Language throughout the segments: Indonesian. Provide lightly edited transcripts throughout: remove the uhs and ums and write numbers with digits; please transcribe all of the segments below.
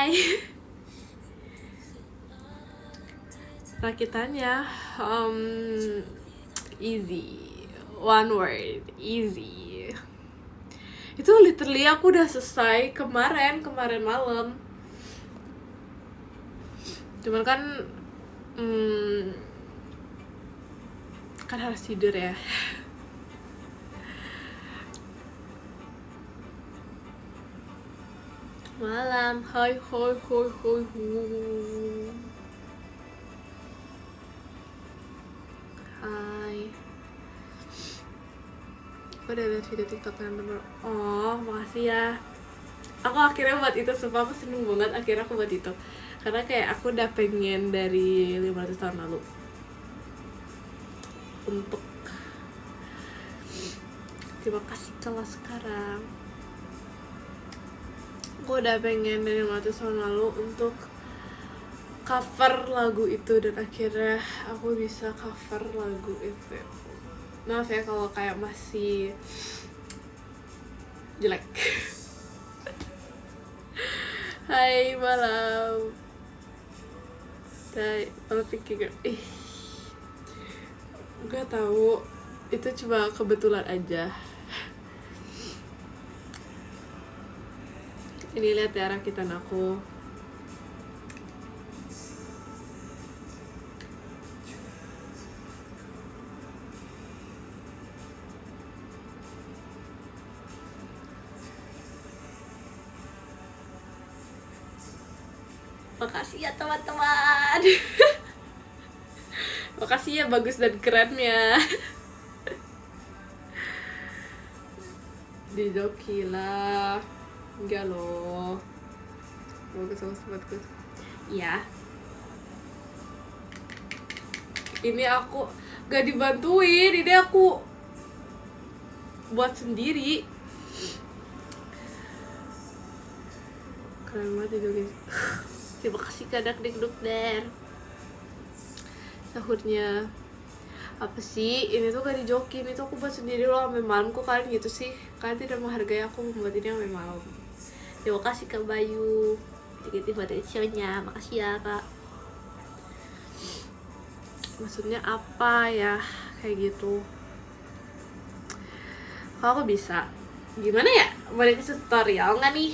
Hai. Rakitannya easy. One word, easy. Itu literally aku udah selesai kemarin malam. Cuman kan kan harus tidur ya. Malam, hai. Hai. Aku udah liat video TikTok yang bener. Oh, makasih ya. Aku akhirnya buat itu, sumpah aku seneng banget akhirnya aku buat itu. Karena kayak aku udah pengen dari 500 tahun lalu untuk terima kasih kalau sekarang. Aku udah pengen dari 500 tahun lalu untuk cover lagu itu, dan akhirnya aku bisa cover lagu itu. Maaf ya kalau kayak masih jelek. Hai malam. Hai, malam pikir gak tahu, itu cuma kebetulan aja. Ini lihat ya rakitan aku. Makasih ya teman-teman. Makasih ya bagus dan kerennya. Dijoki lah. Enggak loh. Bagus tempatku. Iya. Ini aku gak dibantuin, ini aku buat sendiri. Keren banget itu guys. Terima kasih Kadak Dikduk Der. Sahurnya apa sih? Ini tuh gak dijokin, itu aku buat sendiri loh sampai malam. Kok kalian gitu sih? Kalian tidak menghargai aku membuat ini sampai malam. Terima kasih Kak Bayu. Dikit buat show-nya. Makasih ya Kak. Maksudnya apa ya kayak gitu? Kalau aku bisa, gimana ya? Mau dikasih tutorial nggak nih?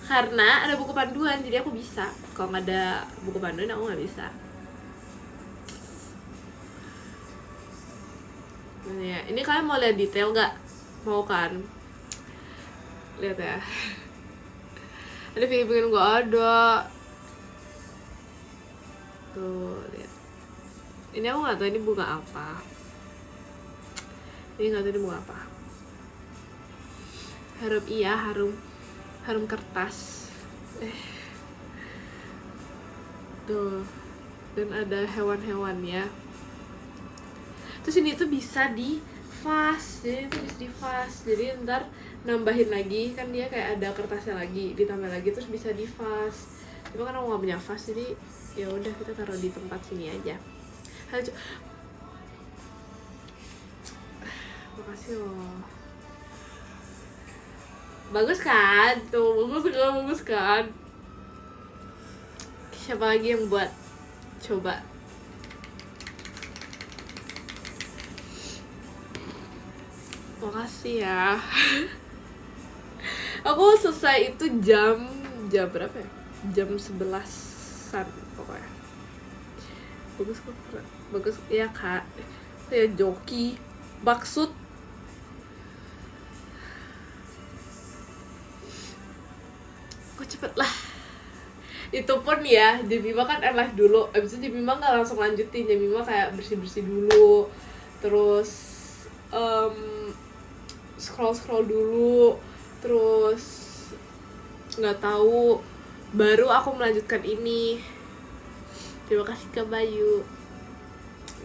Karena ada buku panduan, jadi aku bisa. Kalau nggak ada buku panduan, aku nggak bisa. Ini kalian mau lihat detail nggak? Mau kan? Lihat ya. Ada pengen nggak ada. Tuh lihat. Ini aku nggak tahu ini bunga apa. Ini nggak tahu ini bunga apa. Harum kertas. Tuh. Dan ada hewan-hewannya. Terus ini tuh bisa di vas, jadi ntar nambahin lagi, kan dia kayak ada kertasnya lagi, ditambah lagi terus bisa di vas. Cuma kan aku nggak punya vas, jadi ya udah kita taruh di tempat sini aja. Makasih loh. Bagus kan? Tuh, bagus kan? Siapa lagi yang buat? Coba. Makasih ya. Aku selesai itu jam berapa ya? Jam 11-an pokoknya. Bagus ya Kak. Saya joki maksud kok cepet lah. Itu pun ya, Jemima kan live dulu. Abis itu Jemima gak langsung lanjutin. Jemima kayak bersih-bersih dulu. Terus scroll dulu, terus nggak tahu, baru aku melanjutkan ini. Terima kasih Kak Bayu.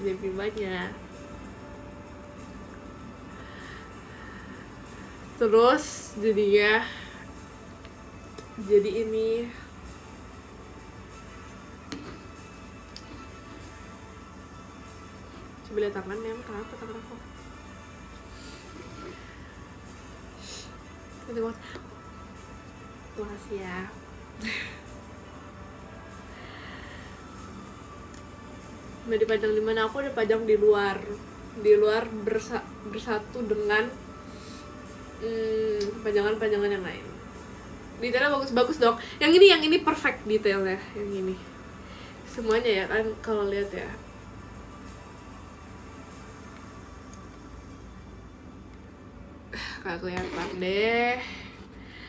Lebih banyak. Terus jadi ini coba lihat tangannya, kenapa tangan aku? Terima kasih ya. Mau dipajang di mana? Aku udah pajang di luar bersatu dengan pajangan-pajangan yang lain. Detailnya bagus-bagus dong. Yang ini perfect detailnya, yang ini. Semuanya ya kan kalau lihat ya. Kayak kelihatan deh.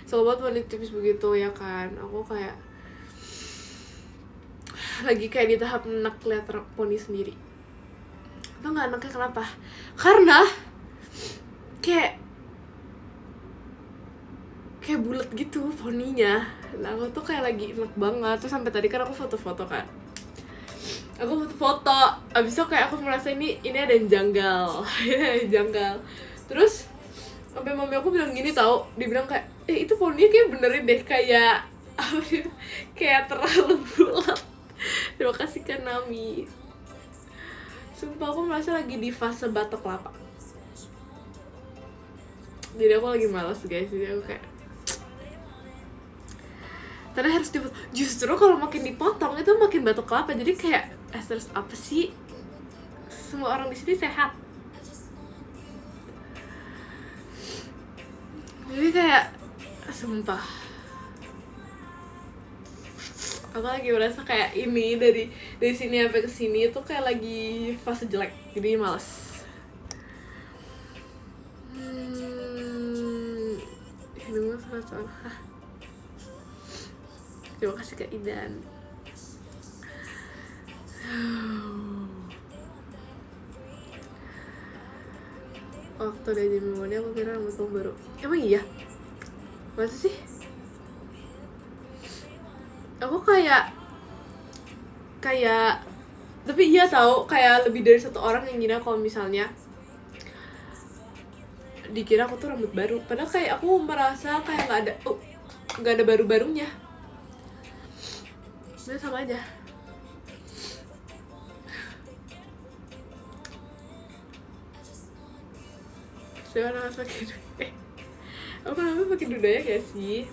Sobat wanita tipis begitu ya kan. Aku kayak lagi kayak di tahap enak lihat poni sendiri. Itu nggak enaknya kenapa? Karena kayak bulat gitu poninya. Nah aku tuh kayak lagi enak banget. Terus sampai tadi kan aku foto-foto kan. Aku foto-foto. Abis itu kayak aku merasa ini ada yang janggal. Ini ada yang janggal. Terus sampai mami aku bilang gini tau. Dia bilang kayak itu poninya kayak benerin deh kayak kayak terlalu bulat. Terima kasih kan Nami. Sumpah aku merasa lagi di fase batok kelapa. Jadi aku lagi malas guys. Jadi aku kayak karena harus dipotong. Justru kalau makin dipotong itu makin batok kelapa. Jadi kayak terus apa sih? Semua orang di sini sehat. Jadi kayak sumpah aku lagi merasa kayak ini dari sini sampai ke sini itu kayak lagi fase jelek, jadi malas. Hidungnya salah. Terima kasih Kak Idan. Waktu udah jadi memori aku kira rambut kamu baru. Emang iya? Masa sih? Aku kayak tapi iya tahu kayak lebih dari satu orang yang ngira kalau misalnya dikira aku tuh rambut baru, padahal kayak aku merasa kayak nggak ada baru-barunya. Sebenarnya sama aja. Siapa harus pakai aku namanya pakai dudanya gak sih?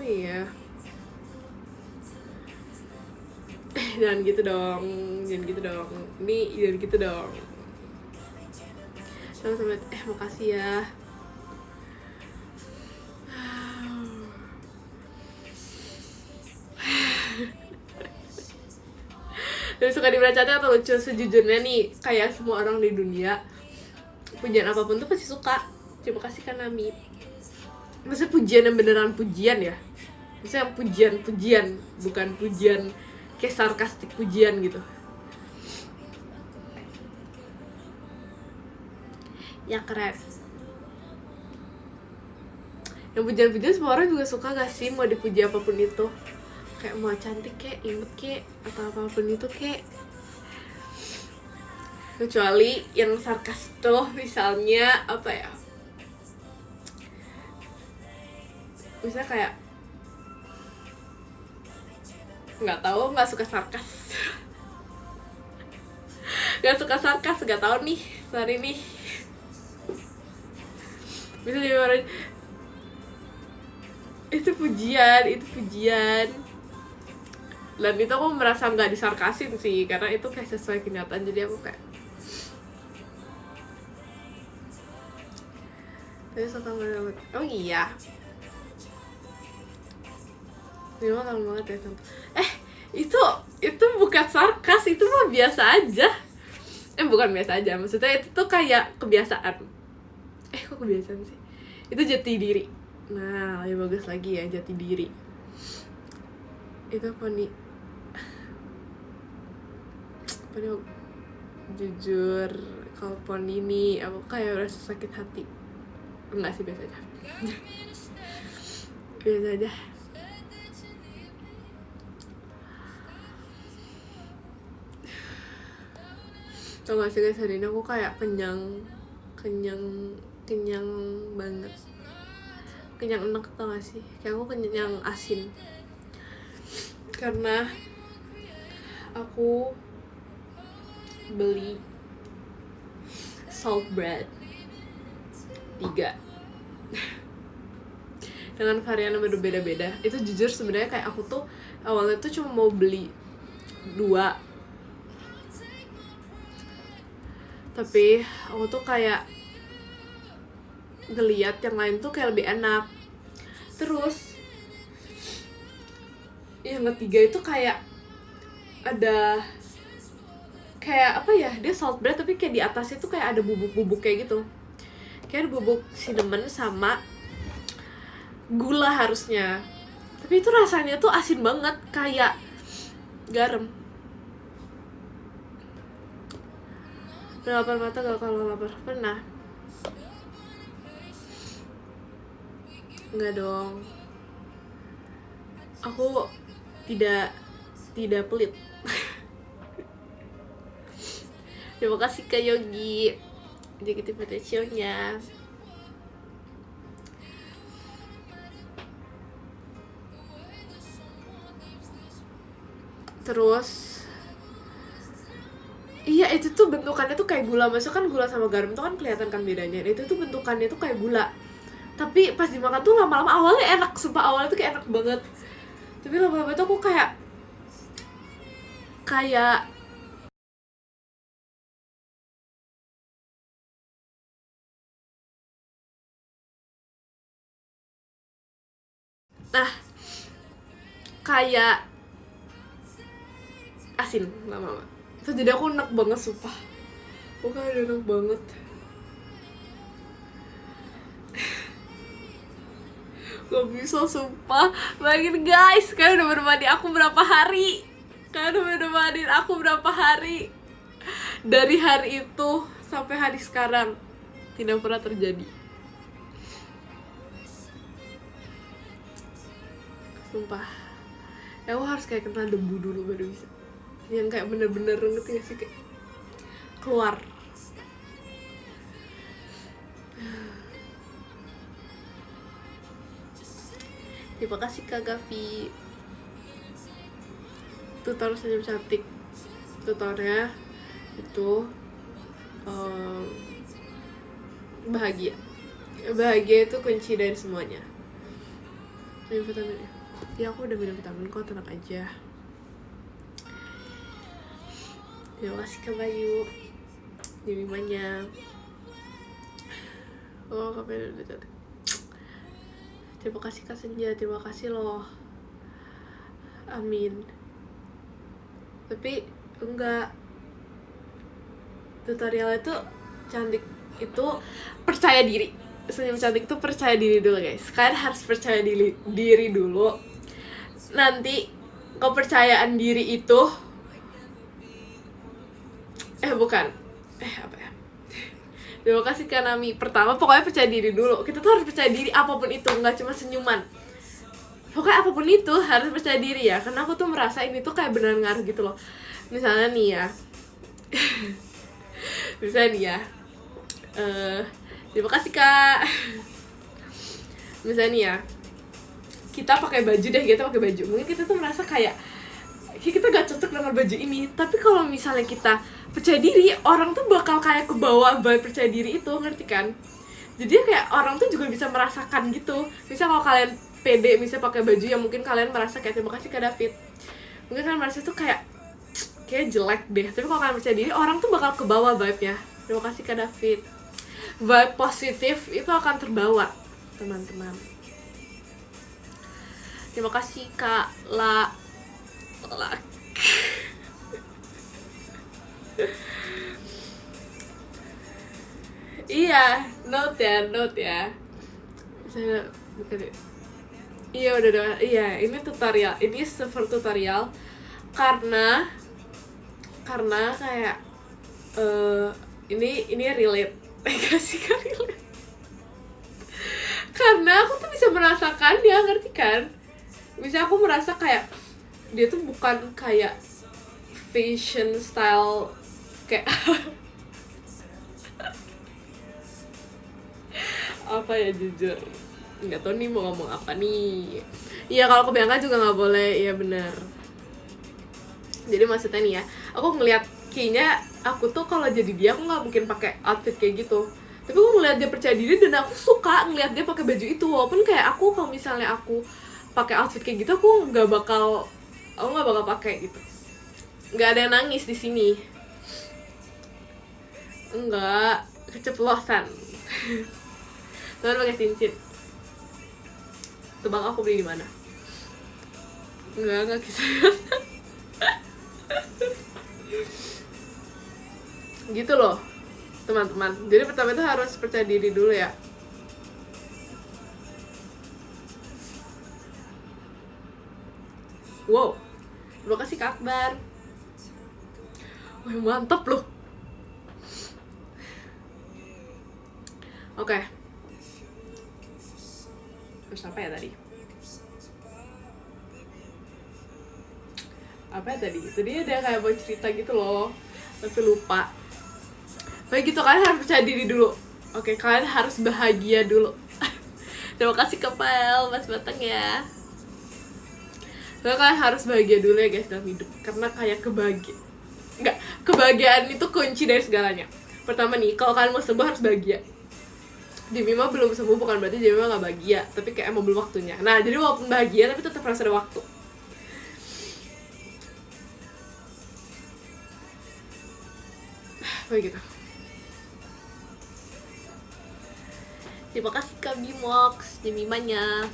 Iya. Jangan gitu dong. Ini jangan gitu dong. Sama-sama. Makasih ya. Tapi suka dibacain atau lucu? Sejujurnya nih, kayak semua orang di dunia, pujian apapun tuh pasti suka. Terima kasih kan Nami. Maksudnya pujian yang beneran pujian ya. Maksudnya pujian, bukan pujian kayak sarkastik pujian gitu. Ya keren. Yang pujian-pujian semua orang juga suka gak sih? Mau dipuji apapun itu, kayak mau cantik kayak imut kayak atau apapun itu kayak. Kecuali yang sarkas tuh, misalnya apa ya, misalnya kayak nggak tahu, nggak suka sarkas. Nggak tahu nih sorry nih. Bisa dimarahin. Itu pujian dan itu aku merasa nggak disarkasin sih, karena itu kayak sesuai kenyataan. Jadi aku kayak tapi suka banget. Oh iya, ini mah kangen banget ya tante. Itu bukan sarkas, itu mah biasa aja. Bukan biasa aja, maksudnya itu tuh kayak kebiasaan. Kok kebiasaan sih? Itu jati diri. Nah, lebih bagus lagi ya, jati diri. Itu poni jujur, kalau poni nih aku kayak rasa sakit hati. Enggak sih, biasa aja. Biasa aja. Tau gak sih guys, hari ini aku kayak kenyang banget. Kenyang enak, tau gak sih? Kayak aku kenyang asin. Karena aku beli salt bread 3 dengan varian yang berbeda-beda. Itu jujur sebenarnya kayak aku tuh awalnya tuh cuma mau beli 2, tapi aku tuh kayak ngeliat yang lain tuh kayak lebih enak. Terus yang ketiga itu kayak ada kayak apa ya, dia salt bread tapi kayak di atasnya tuh kayak ada bubuk-bubuk kayak gitu, kayak ada bubuk cinnamon sama gula harusnya, tapi itu rasanya tuh asin banget kayak garam. Udah lapar mata gak kalau lapar? Pernah? Enggak dong, aku tidak pelit. Terima kasih Kak Yogi jadi invitationnya. Terus iya, itu tuh bentukannya tuh kayak gula. Masuk kan gula sama garam tuh kan kelihatan kan bedanya. Itu tuh bentukannya tuh kayak gula, tapi pas dimakan tuh lama-lama awalnya enak, sumpah awalnya tuh kayak enak banget, tapi lama-lama tuh aku kayak nah kayak asin lama-lama. Itu jadi aku enak banget, sumpah. Aku kayak enak banget. Gak bisa, sumpah. Bayangin guys, kalian udah menemani aku berapa hari? Dari hari itu sampai hari sekarang tidak pernah terjadi, sumpah. Ya aku harus kayak kena debu dulu baru bisa, yang kayak bener-bener ngerti gak sih, kayak keluar. Terima kasih Kak Gavi. Tutor senyum cantik, tutornya itu bahagia itu kunci dari semuanya. Minum vitamin ya, aku udah minum vitamin kok, tenang aja. Terima kasih Kak Bayu dimimanya. Oh, Kak Bayu udah cantik. Terima kasih Kak Senja, terima kasih loh. Amin. Tapi enggak, tutorial itu cantik itu percaya diri. Senyum cantik itu percaya diri dulu guys. Kalian harus percaya diri dulu. Nanti kepercayaan diri itu apa ya? Terima kasih Kak Nami. Pertama pokoknya percaya diri dulu. Kita tuh harus percaya diri apapun itu, nggak cuma senyuman. Pokoknya apapun itu harus percaya diri ya. Karena aku tuh merasa ini tuh kayak beneran ngaruh gitu loh. Misalnya nih ya. Terima kasih Kak. Misalnya nih ya, kita pakai baju. Mungkin kita tuh merasa kayak kita gak cocok dengan baju ini. Tapi kalau misalnya kita percaya diri, orang tuh bakal kayak kebawa vibe percaya diri itu, ngerti kan? Jadi kayak orang tuh juga bisa merasakan gitu. Misal kalau kalian pede, misal pakai baju yang mungkin kalian merasa kayak, terima kasih Kak David, mungkin kalian merasa tuh kayak jelek deh. Tapi kalau kalian percaya diri, orang tuh bakal kebawa vibe-nya. Terima kasih Kak David. Vibe positif itu akan terbawa, teman-teman. Terima kasih Kak La. Iya, note ya. Saya bukan. Iya udah. Iya, ini tutorial. Ini server tutorial karena kayak ini relate. Kasih kan relate. Karena aku tuh bisa merasakan dia, ngerti kan? Misalnya aku merasa kayak dia tuh bukan kayak fashion style kayak apa ya, jujur nggak tahu nih mau ngomong apa nih. Iya, kalau ke Bianca juga nggak boleh, iya benar. Jadi maksudnya nih ya, aku ngeliat kayaknya aku tuh kalau jadi dia aku nggak mungkin pakai outfit kayak gitu. Tapi aku ngeliat dia percaya diri dan aku suka ngeliat dia pakai baju itu. Walaupun kayak aku kalau misalnya aku pakai outfit kayak gitu, aku nggak bakal pakai gitu. Nggak ada yang nangis di sini. Enggak, keceplosan. Teman pakai cincin. Tebak aku beli di mana? Enggak kisah. Gitu loh teman-teman. Jadi pertama itu harus percaya diri dulu ya. Wow, terima kasih Kak Akbar. Wah, mantap loh. Oke. Terus apa ya tadi? Apa ya tadi? Tadi ada kayak mau cerita gitu loh, tapi lupa. Baik gitu, kalian harus percaya diri dulu. Oke, kalian harus bahagia dulu. Terima kasih Kepel, Mas Batang ya. Soalnya kalian harus bahagia dulu ya guys dalam hidup. Karena kayak kebahagiaan itu kunci dari segalanya. Pertama nih, kalau kalian mau sembuh harus bahagia. Jemima belum sembuh bukan berarti Jemima gak bahagia, tapi kayak emang belum waktunya. Nah, jadi walaupun bahagia tapi tetap harus ada waktu. Begitu. Terima kasih Kak Bimox, Jemimanya.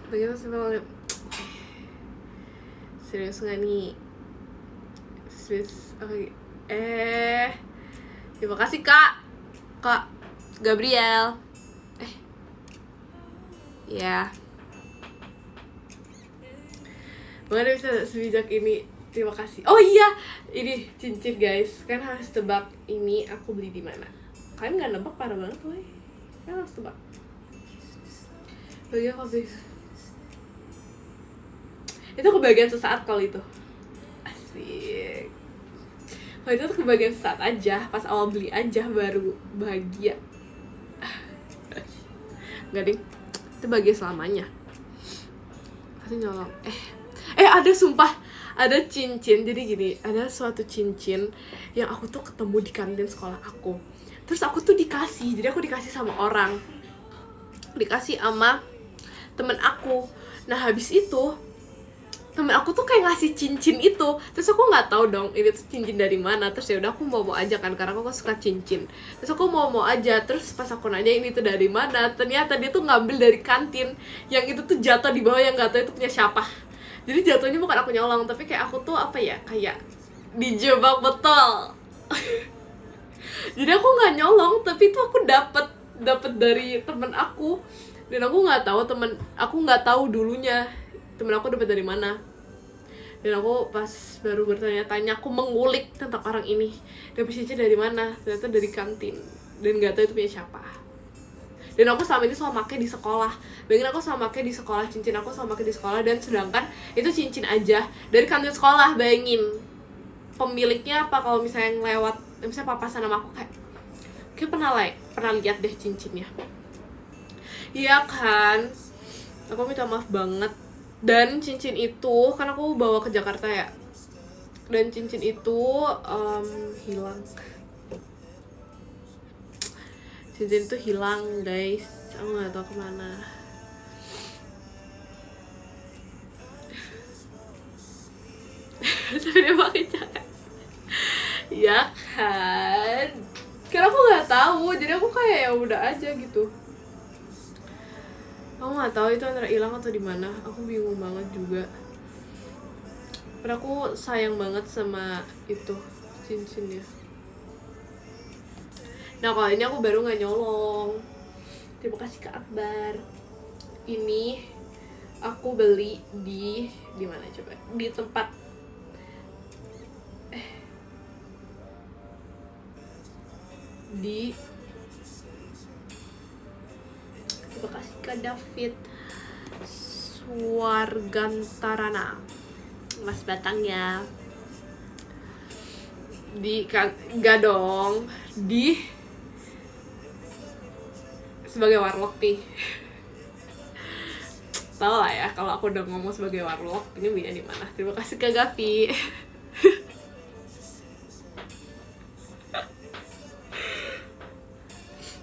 Begitu sih. Serius gak nih? Serius. Oke. Terima kasih Kak Gabriel. Ya. Bagaimana bisa sebijak ini? Terima kasih. Oh iya, ini cincin guys. Kan harus tebak ini aku beli di mana. Kalian nggak nebak, parah banget woy. Kan harus tebak. Bagian apa sih? Itu kebahagiaan sesaat kalau itu. Asik. Kalau itu tuh kebahagiaan sesaat aja, pas awal beli aja baru bahagia. Enggak ding, itu bahagia selamanya. Pasti nyolong. Ada sumpah, ada cincin. Jadi gini, ada suatu cincin yang aku tuh ketemu di kantin sekolah aku. Terus aku tuh dikasih, jadi aku dikasih sama orang, dikasih sama temen aku. Nah habis itu temen aku tuh kayak ngasih cincin itu, terus aku nggak tahu dong ini tuh cincin dari mana. Terus ya udah aku mau aja kan, karena aku suka cincin. Terus aku mau aja, terus pas aku nanya ini tuh dari mana, ternyata dia tuh ngambil dari kantin. Yang itu tuh jatuh di bawah, yang nggak tahu itu punya siapa. Jadi jatuhnya bukan aku nyolong, tapi kayak aku tuh apa ya, kayak dijebak betul. Jadi aku nggak nyolong, tapi itu aku dapat dari temen aku. Dan aku nggak tahu dulunya temen aku dapat dari mana. Dan aku pas baru bertanya-tanya, aku mengulik tentang orang ini, dapat cincin dari mana, ternyata dari kantin, dan nggak tahu itu punya siapa. Dan aku selama ini selalu pakai di sekolah. Bayangin, aku selalu pakai di sekolah, cincin aku selalu pakai di sekolah, dan sedangkan itu cincin aja dari kantin sekolah. Bayangin pemiliknya apa kalau misalnya yang lewat, misalnya papasan sama aku, kayak pernah lihat deh cincinnya. Iya kan, aku minta maaf banget. Dan cincin itu kan aku bawa ke Jakarta ya, dan cincin itu hilang. Cincin itu hilang guys, aku nggak tahu kemana. Tapi dia pakai jangan, ya kan? Karena aku nggak tahu, jadi aku kayak ya udah aja gitu. Aku nggak tahu itu antara hilang atau di mana. Aku bingung banget juga. Tapi aku sayang banget sama itu cincinnya. Nah kalau ini aku baru nggak nyolong. Terima kasih Kak Akbar. Ini aku beli di mana coba? Di tempat terima kasih Kak David Suargantarana, Mas Batang ya. Enggak dong, sebagai warlock nih. Tahu lah ya kalau aku udah ngomong sebagai warlock, ini belinya di mana. Terima kasih Kak Gavi.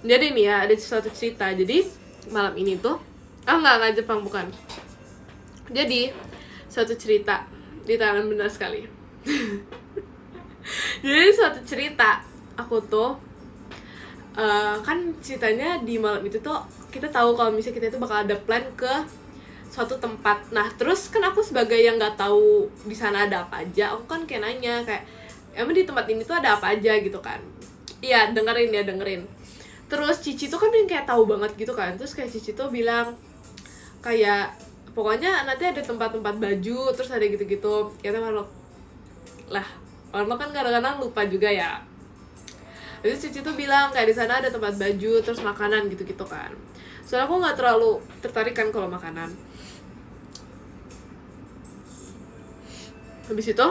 Jadi nih ya, ada suatu cerita. Jadi malam ini tuh enggak Jepang, bukan. Jadi suatu cerita di Thailand, benar sekali. Jadi suatu cerita, aku tuh kan ceritanya di malam itu tuh kita tahu kalau misalnya kita itu bakal ada plan ke suatu tempat. Nah terus kan aku sebagai yang nggak tahu di sana ada apa aja, aku kan kayak nanya kayak emang di tempat ini tuh ada apa aja gitu kan. Iya, dengerin. Terus Cici tuh kan yang kayak tahu banget gitu kan. Terus kayak Cici tuh bilang kayak pokoknya nanti ada tempat-tempat baju, terus ada gitu-gitu. Kita Marlo kan kadang-kadang lupa juga ya. Jadi Cici tuh bilang kayak di sana ada tempat baju, terus makanan gitu-gitu kan. Soalnya aku nggak terlalu tertarik kan kalau makanan. Habis itu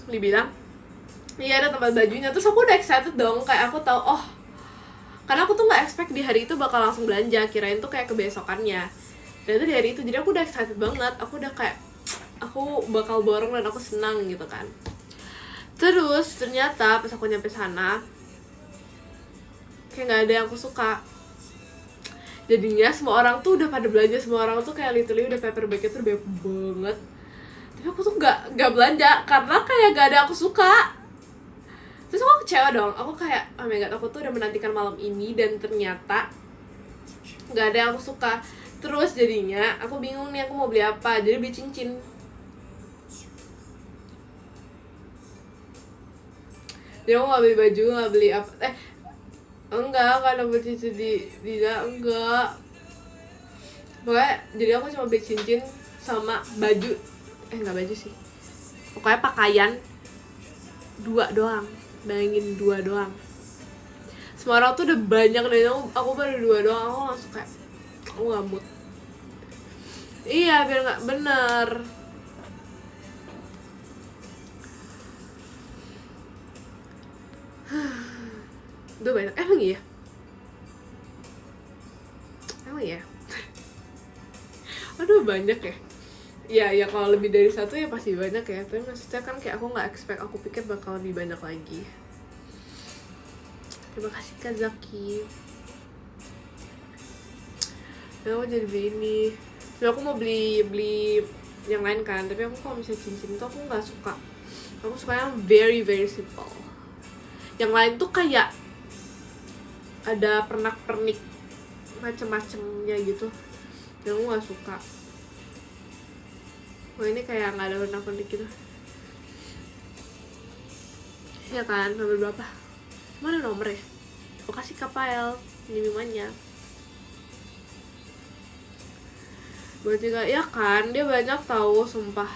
Li bilang iya ada tempat bajunya, terus aku udah excited dong, kayak aku tahu karena aku tuh nggak expect di hari itu bakal langsung belanja, kirain tuh kayak kebesokannya. Dan itu di hari itu, jadi aku udah excited banget, aku udah kayak aku bakal borong dan aku senang gitu kan. Terus ternyata pas aku nyampe sana kayak nggak ada yang aku suka. Jadinya semua orang tuh udah pada belanja, semua orang tuh kayak literally udah paper bagnya tuh banyak banget. Tapi aku tuh nggak belanja karena kayak nggak ada yang aku suka. Terus aku kecewa dong, aku kayak oh my god, aku tuh udah menantikan malam ini dan ternyata nggak ada yang aku suka. Terus jadinya aku bingung nih aku mau beli apa, jadi beli cincin. Jadi aku nggak beli baju, nggak beli apa, enggak ada beli cincin di enggak. Pokoknya jadi aku cuma beli cincin sama baju, nggak baju sih, pokoknya pakaian 2 doang. Bayangin 2 doang. Semua orang tuh udah banyak dan aku baru 2 doang. Aku langsung kayak aku gak mood. Iya biar gak bener. Udah banyak. Emang iya? Aduh banyak ya. Ya kalau lebih dari 1 ya pasti banyak ya. Tapi maksudnya kan kayak aku gak expect, aku pikir bakal lebih banyak lagi. Terima kasih Kak Zaki. Ya aku jadi beli ini. Jadi aku mau beli yang lain kan. Tapi aku kalau misalnya cincin itu aku gak suka. Aku suka yang very very simple. Yang lain tuh kayak ada pernak-pernik macem-macemnya gitu. Yang aku gak suka. Wah ini kayak gak ada pernak-pernik gitu. Ya kan, nomor berapa? Mana nomornya? Aku kasih Kapael minumannya. Berarti gak, ya kan, dia banyak tahu sumpah.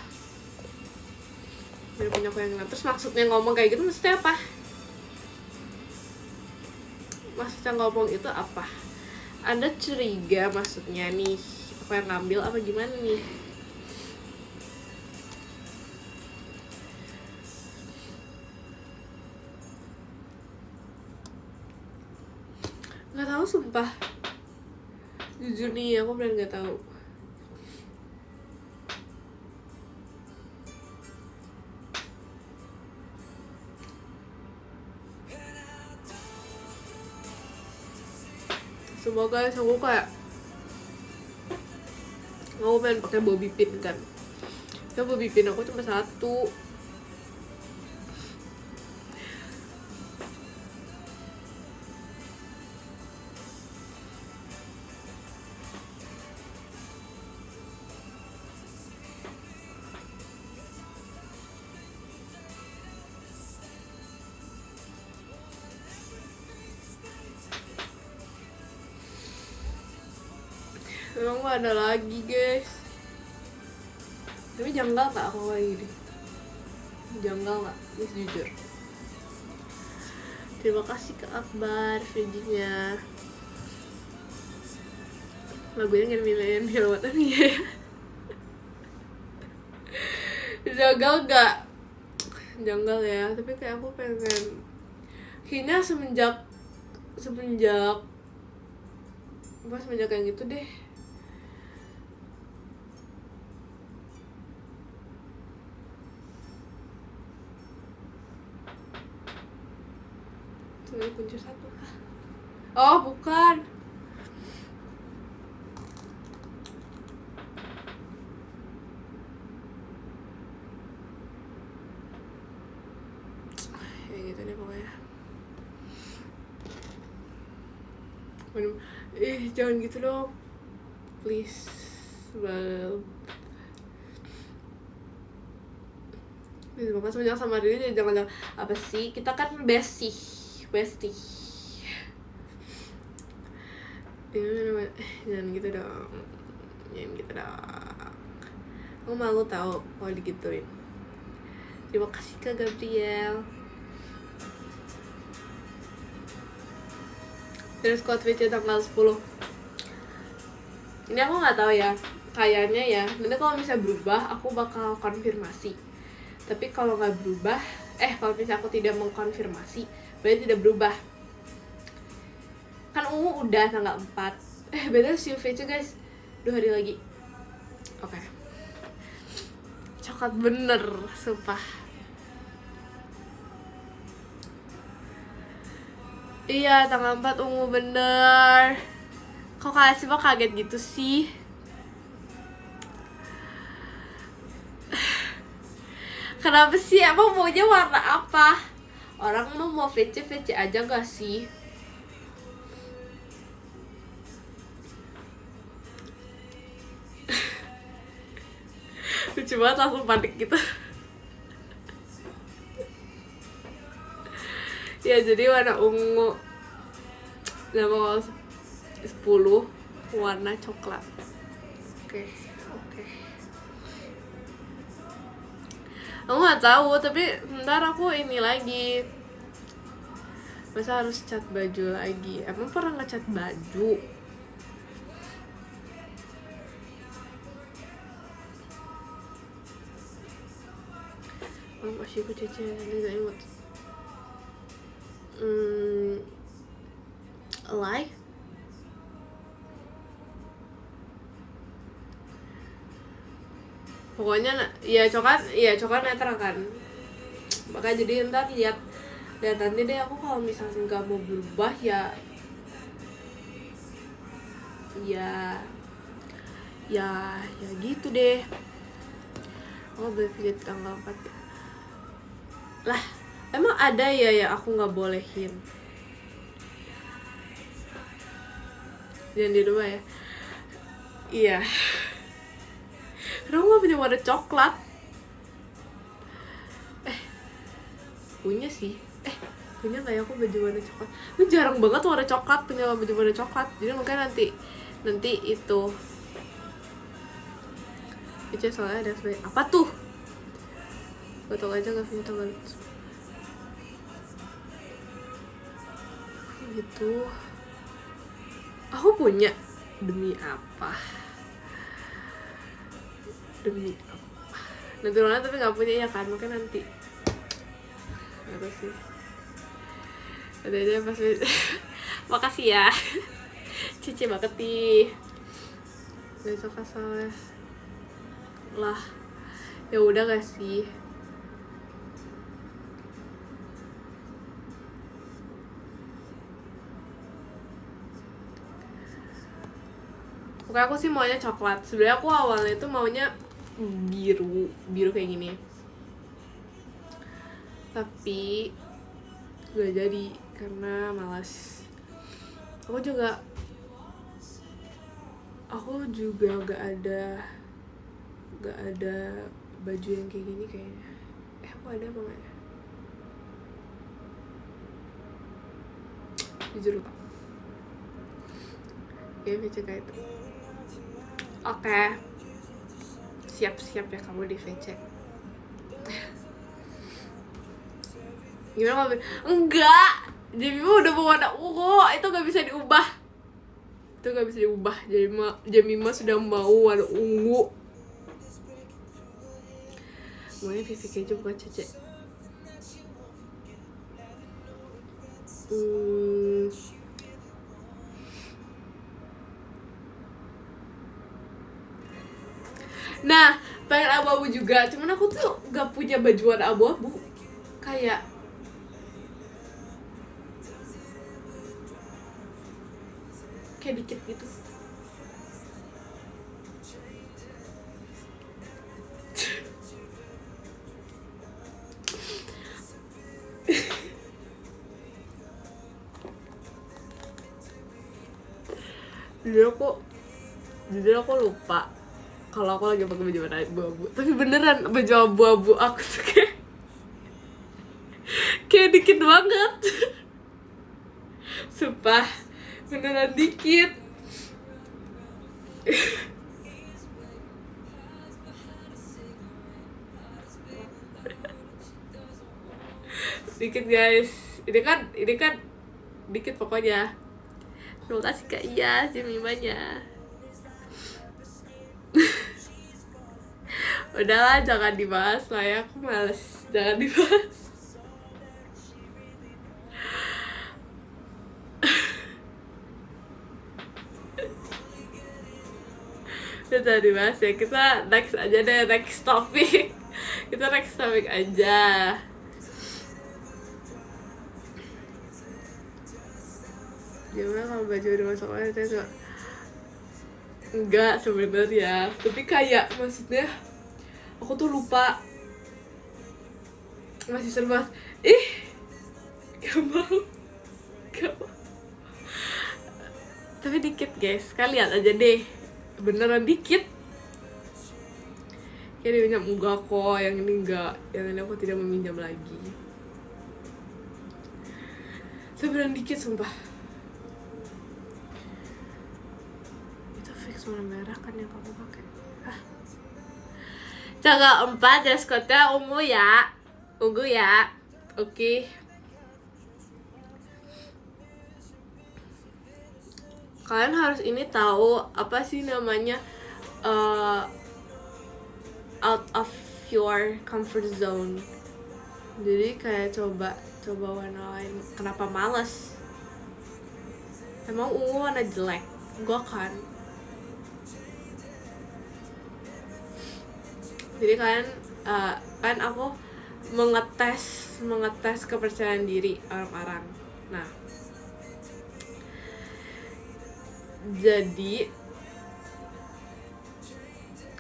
Dia punya aku yang ngeliat. Terus maksudnya ngomong kayak gitu maksudnya apa? Maksudnya ngomong itu apa? Anda curiga maksudnya nih aku yang ngambil apa gimana nih? Nggak tahu sumpah. Jujur nih aku beneran nggak tahu. Semoga aku kayak aku pengen pakai bobby pin kan. Ya bobby pin aku cuma 1. Emang gak ada lagi guys. Tapi janggal gak aku kayak gini? Janggal gak? Guys jujur. Terima kasih ke Akbar videonya. Lagunya ngirimin hilwatan ya. Janggal gak? Janggal ya. Tapi kayak aku pengen. Kayaknya semenjak yang itu deh. Kunci 1. Oh bukan. Ya gitu deh pokoknya. Jangan gitu dong, please. Well, makanya semenjak sama dia jangan apa sih, kita kan bestie. Jangan gitu dong. Aku malu tahu kalau digituin. Terima kasih Kak Gabriel. Terus code VC tanggal 10. Ini aku nggak tahu ya. Kayaknya ya. Nanti kalau misalnya berubah, aku bakal konfirmasi. Tapi kalau nggak berubah, kalau misalnya aku tidak mengkonfirmasi, berarti tidak berubah. Kan ungu udah tanggal 4. Beda sih VC guys. 2 hari lagi. Oke. Coklat bener, sumpah. Iya, tanggal 4 ungu bener. Kok kalian sih kaget gitu sih? Kenapa sih? Emang maunya warna apa? Orang mau VC aja gak sih? Lucu banget, langsung panik gitu. Ya jadi warna ungu. Nama 10 warna coklat. Oke. Aku nggak tahu, tapi ntar aku ini lagi. Masa harus cat baju lagi? Emang pernah ngecat baju? Masih aku caca nggak imut. Lie? Pokoknya ya coklat netral kan. Makanya jadi ntar lihat nanti deh aku kalau misalnya nggak mau berubah ya gitu deh. Oh berarti tanggal 4 lah. Emang ada ya aku nggak bolehin. Jangan di rumah ya. Iya. Karena aku gak punya warna coklat. Punya sih. Punya gak ya aku baju warna coklat? Itu jarang banget warna coklat, punya baju warna coklat. Jadi makanya nanti itu. Itu soalnya ada sebenernya. Apa tuh? Foto aja gak punya tanggal gitu. Aku punya. Demi apa? Nanti orang tapi gak punya ya kan, mungkin nanti. Gak tau sih. Ada aja pas makasih ya. Cici banget nih. Besok asal lah. Ya udah gak sih? Pokoknya aku sih maunya coklat. Sebenarnya aku awalnya itu maunya biru kayak gini. Tapi gak jadi karena malas. Aku juga gak ada baju yang kayak gini kayaknya. Aku ada apa gak ya? Jujur lupa. VC kayak itu. Oke. Siap-siap ya kamu di VC. Gimana kamu? Enggak. Jemima udah berwarna ungu, itu gak bisa diubah. Jemima sudah mau warna ungu. Maunya VC aja bukan Cece. Nah, pengen abu-abu juga, cuman aku tuh gak punya baju warna abu-abu. Kayak kayak dikit gitu. jujur aku lupa kalau aku lagi pakai baju warna abu-abu, tapi beneran baju abu-abu aku tuh kayak dikit banget. Sumpah beneran dikit. Dikit guys, ini kan dikit pokoknya. Terima kasih Kak Iya Jemimanya. Udahlah, jangan dibahas lah ya, aku males. Jangan dibahas. Udah jangan dibahas ya, kita next aja deh, next topic. Kita next topic aja. Gimana kalau baju dimasuk aja tuh? Enggak sebenarnya, tapi kayak maksudnya aku tuh lupa, masih serba gak mau. Tapi dikit guys, kalian aja deh, beneran dikit. Kayak dia pinjam enggak kok, yang ini enggak, yang ini aku tidak meminjam lagi. Beneran dikit sumpah. Itu fix warna merah kan yang kamu pakai. Tanggal 4 dress code-nya ungu ya. Ungu ya. Oke. Kalian harus ini tahu apa sih namanya, out of your comfort zone. Jadi kayak coba warna lain. Kenapa males? Emang ungu warna jelek? Gua kan. Jadi kan aku mengetes kepercayaan diri orang-orang. Nah, jadi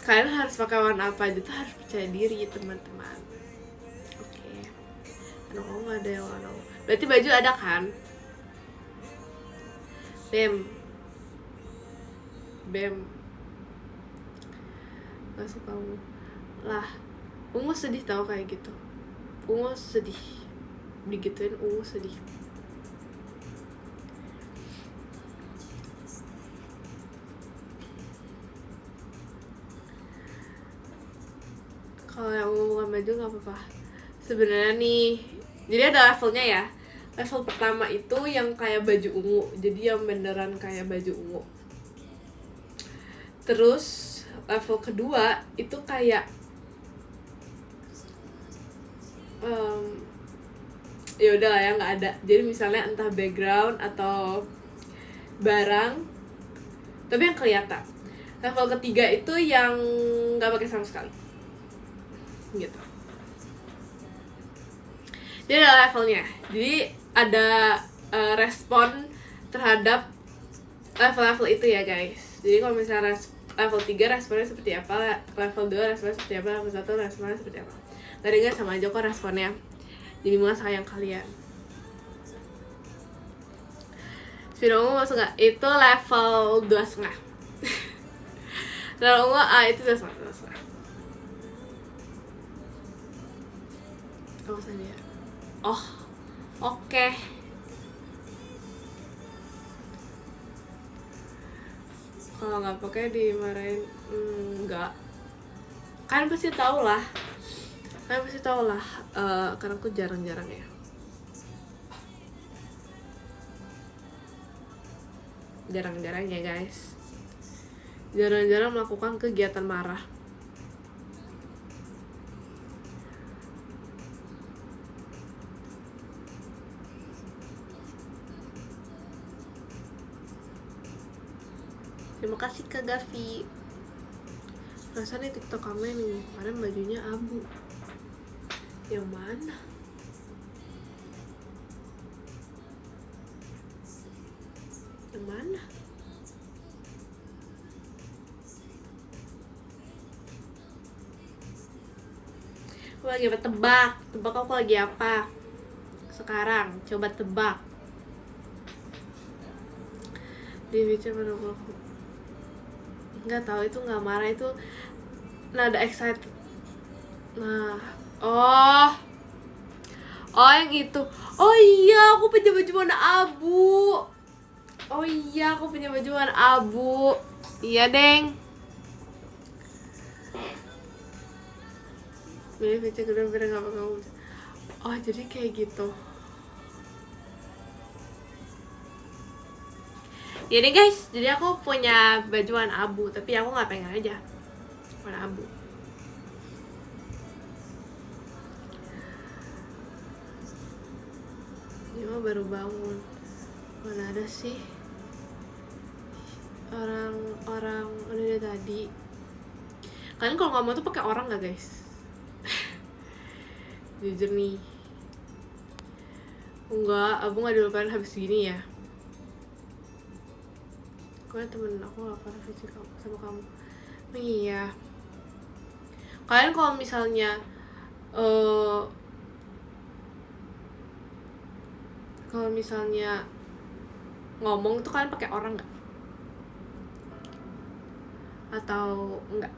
kalian harus pakai warna apa aja tuh harus percaya diri teman-teman. Oke. Aduh, kok nggak ada yang warna. Berarti baju ada kan? Bem. Gak suka ungu. Lah, ungu sedih tau kayak gitu. Ungu sedih. Digituin ungu sedih. Kalau yang ungu bukan baju nggak apa-apa. Sebenarnya nih, jadi ada levelnya ya. Level pertama itu yang kayak baju ungu, jadi yang beneran kayak baju ungu. Terus level kedua itu kayak ya udah lah ya, nggak ada. Jadi misalnya entah background atau barang, tapi yang kelihatan. Level ketiga itu yang nggak pakai sama sekali, gitu. Jadi ada levelnya. Jadi ada respon terhadap level-level itu ya guys. Jadi kalau misalnya level 3 responnya seperti apa, level 2 responnya seperti apa, level 1 responnya seperti apa. Tadi kan sama aja kok responnya. Jadi mah sayang kalian. Sepeda ungu masuk gak? Itu level 2,5. Level ungu itu 2,5. Oh saja. Oh, oke. Kalau nggak pakai dimarahin, nggak. Kalian pasti tahu lah. Karena aku jarang-jarang ya. Jarang-jarang ya guys. Jarang-jarang melakukan kegiatan marah. Terima kasih Kak Gavi. Rasanya TikTok kamu nih kemarin bajunya abu. Yang mana? Yang mana? Aku lagi apa? Tebak aku lagi apa sekarang, coba tebak. Di future menunggu aku. Nggak tahu, itu nggak marah, itu nada excited. Nah, oh yang itu. Oh iya, aku punya baju warna abu. Oh iya, aku punya baju warna abu. Iya, Deng. Milih baca kedua bareng apa kamu? Oh, jadi kayak gitu. Ya deh guys, jadi aku punya baju warna abu, tapi aku nggak pengen aja warna abu. Ini mah baru bangun. Mana ada sih orang udah dari tadi. Kalian kalau ngomong tuh pakai orang nggak guys? Jujur nih. Enggak, aku nggak dilupain habis gini ya. Gue temen aku lapar fisik sama kamu. Iya. Kalian kalau misalnya ngomong tuh kalian pakai orang nggak? Atau enggak?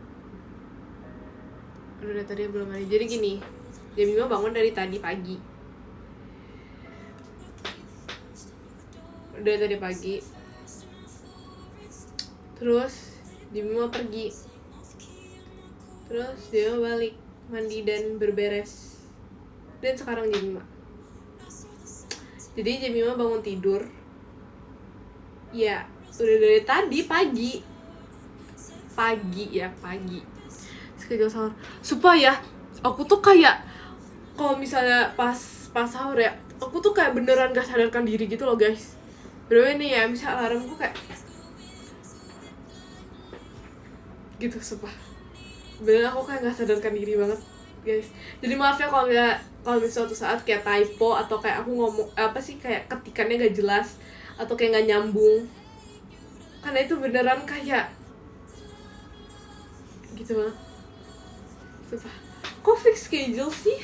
Udah tadi belum ada. Jadi gini, jam 5 bangun dari tadi pagi. Udah tadi pagi. Terus jam 5 pergi. Terus dia balik mandi dan berberes. Dan sekarang jam 5. Jadi jam 5 bangun tidur. Ya, udah dari tadi pagi. Pagi. Sekejap sahur. Supaya aku tuh kayak kalau misalnya pas sahur ya, aku tuh kayak beneran gak sadarkan diri gitu loh guys. Bener nih ya, misal alarmku kayak gitu, sumpah. Bener aku kayak gak sadarkan diri banget guys. Jadi maaf ya kalau misalnya suatu saat kayak typo atau kayak aku ngomong kayak ketikannya gak jelas atau kayak gak nyambung, karena itu beneran kayak gitu banget, sumpah. Kok fix schedule sih?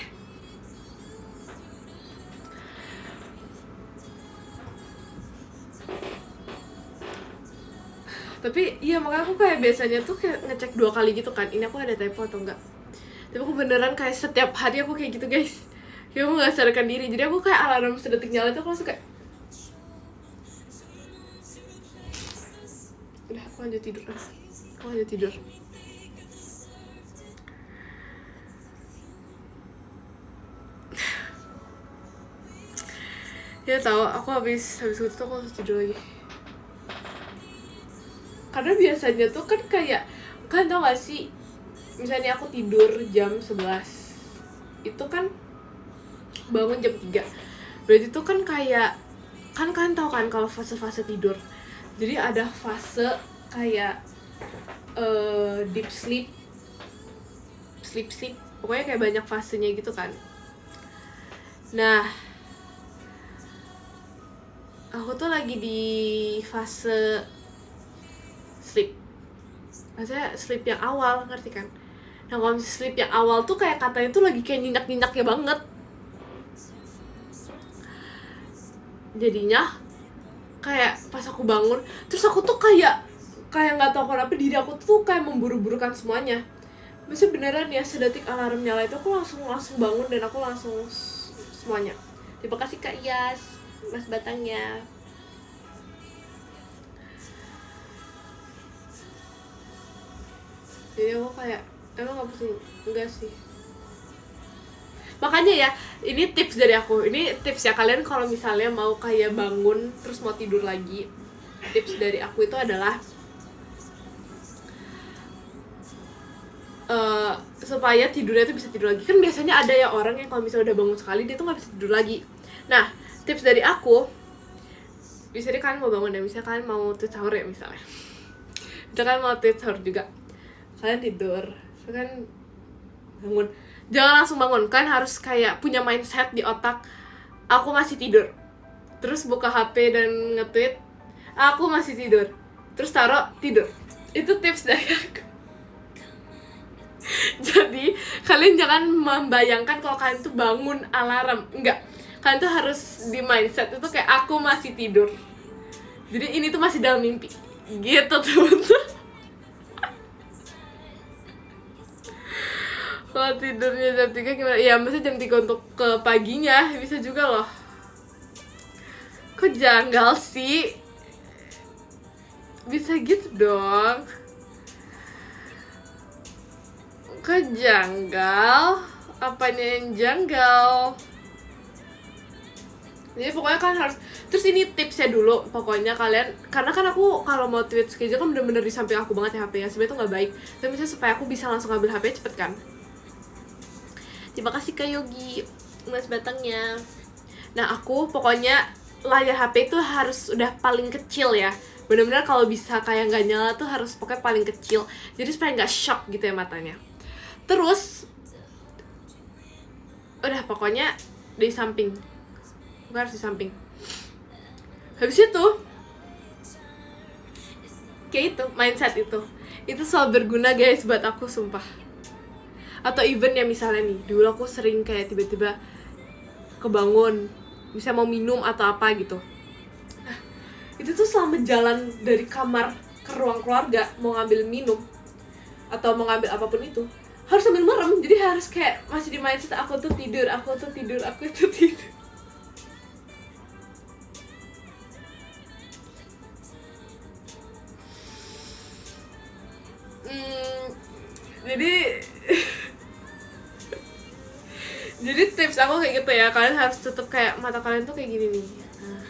Tapi iya, makanya aku kayak biasanya tuh kayak ngecek 2 kali gitu kan, ini aku ada typo atau enggak. Tapi aku beneran kayak setiap hari aku kayak gitu guys, kayak aku gak sadarkan diri. Jadi aku kayak alarm sedetik nyala itu aku langsung kayak udah, aku lanjut tidur. Ya tahu, aku habis gitu tuh aku langsung tidur lagi. Karena biasanya tuh kan kayak, kan tau gak sih, misalnya aku tidur jam 11, itu kan bangun jam 3, berarti tuh kan kayak, kan kalian tau kan kalau fase-fase tidur. Jadi ada fase kayak deep sleep, pokoknya kayak banyak fasenya gitu kan. Nah, aku tuh lagi di fase sleep, maksudnya sleep yang awal, ngerti kan? Nah, kalau sleep yang awal tuh kayak katanya tuh lagi kayak nyenyak-nyenyaknya banget. Jadinya kayak pas aku bangun, terus aku tuh kayak nggak tahu kenapa diri aku tuh kayak memburu-burukan semuanya. Maksudnya beneran ya, sedetik alarm nyala itu aku langsung bangun dan aku langsung semuanya. Terima kasih Kak Iyas, Mas Batangnya. Jadi aku kayak emang gak pusing? Enggak sih. Makanya ya, ini tips dari aku. Ini tips ya, kalian kalau misalnya mau kayak bangun terus mau tidur lagi, tips dari aku itu adalah supaya tidurnya tuh bisa tidur lagi. Kan biasanya ada ya orang yang kalau misalnya udah bangun sekali dia tuh gak bisa tidur lagi. Nah, tips dari aku, misalnya kalian mau bangun ya, misalnya kalian mau tweet sahur ya misalnya kalian mau tweet sahur juga, kalian tidur, kan bangun, jangan langsung bangun. Kalian harus kayak punya mindset di otak, aku masih tidur, terus buka HP dan nge-tweet aku masih tidur, terus taruh tidur. Itu tips dari aku. Jadi kalian jangan membayangkan kalau kalian tuh bangun alarm. Enggak, kalian tuh harus di mindset itu kayak aku masih tidur, jadi ini tuh masih dalam mimpi gitu teman-teman. Kalau tidurnya jam 3 gimana? Ya maksudnya jam 3 untuk ke paginya bisa juga loh. Kok janggal sih? Bisa gitu dong. Kok janggal? Apanya yang janggal? Jadi pokoknya kan harus. Terus ini tipsnya dulu, pokoknya kalian, karena kan aku kalau mau tweet schedule kan bener-bener di samping aku banget ya HP-nya. Sebenarnya tuh nggak baik, tapi misalnya supaya aku bisa langsung ngambil HP cepet kan. Terima kasih Kak Yogi mas batangnya. Nah aku pokoknya layar HP itu harus udah paling kecil ya, bener-bener kalau bisa kayak nggak nyala tuh harus pokoknya paling kecil, jadi supaya nggak shock gitu ya matanya. Terus udah pokoknya di samping, bukan harus di samping. Habis itu kayak itu mindset itu selalu berguna guys buat aku sumpah. Atau even ya misalnya nih, dulu aku sering kayak tiba-tiba kebangun, misalnya mau minum atau apa gitu. Nah, itu tuh selama jalan dari kamar ke ruang keluarga, mau ngambil minum atau mau ngambil apapun itu, harus sambil merem. Jadi harus kayak masih di mindset aku tuh tidur. Jadi tips aku kayak gitu ya, kalian harus tetap kayak mata kalian tuh kayak gini nih. Nah,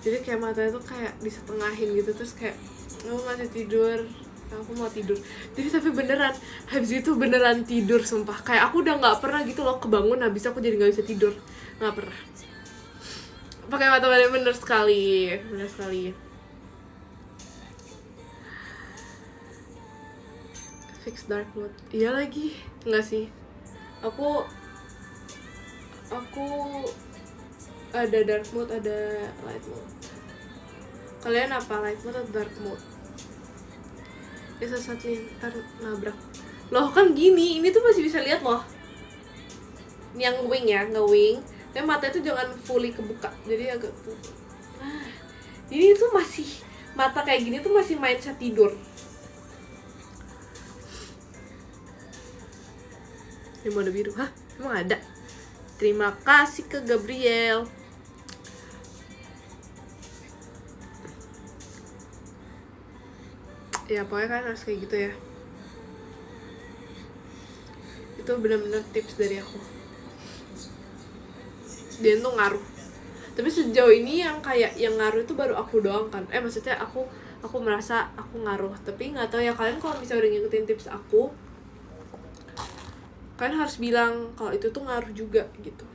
jadi kayak matanya tuh kayak disetengahin gitu, terus kayak aku masih tidur, aku mau tidur. Jadi tapi beneran habis itu beneran tidur sumpah. Kayak aku udah nggak pernah gitu loh kebangun habis aku jadi nggak bisa tidur, nggak pernah. Pakai mata bener sekali. Fix dark mode, iya lagi nggak sih? Aku ada dark mode, ada light mode. Kalian apa, light mode atau dark mode? Ya sesuatu yang ntar nabrak. Loh kan gini, ini tuh masih bisa lihat loh. Ini yang wing ya, nge-wing. Tapi mata itu jangan fully kebuka, jadi agak nah, ini tuh masih, mata kayak gini tuh masih mindset tidur. Ini mode biru, hah? Emang ada? Terima kasih ke Gabriel. Ya pokoknya kan harus kayak gitu ya. Itu benar-benar tips dari aku. Dia tuh ngaruh. Tapi sejauh ini yang kayak yang ngaruh itu baru aku doang kan. Maksudnya aku merasa aku ngaruh. Tapi nggak tahu ya kalian kalau misalnya udah ngikutin tips aku, kalian harus bilang kalau itu tuh ngaruh juga gitu.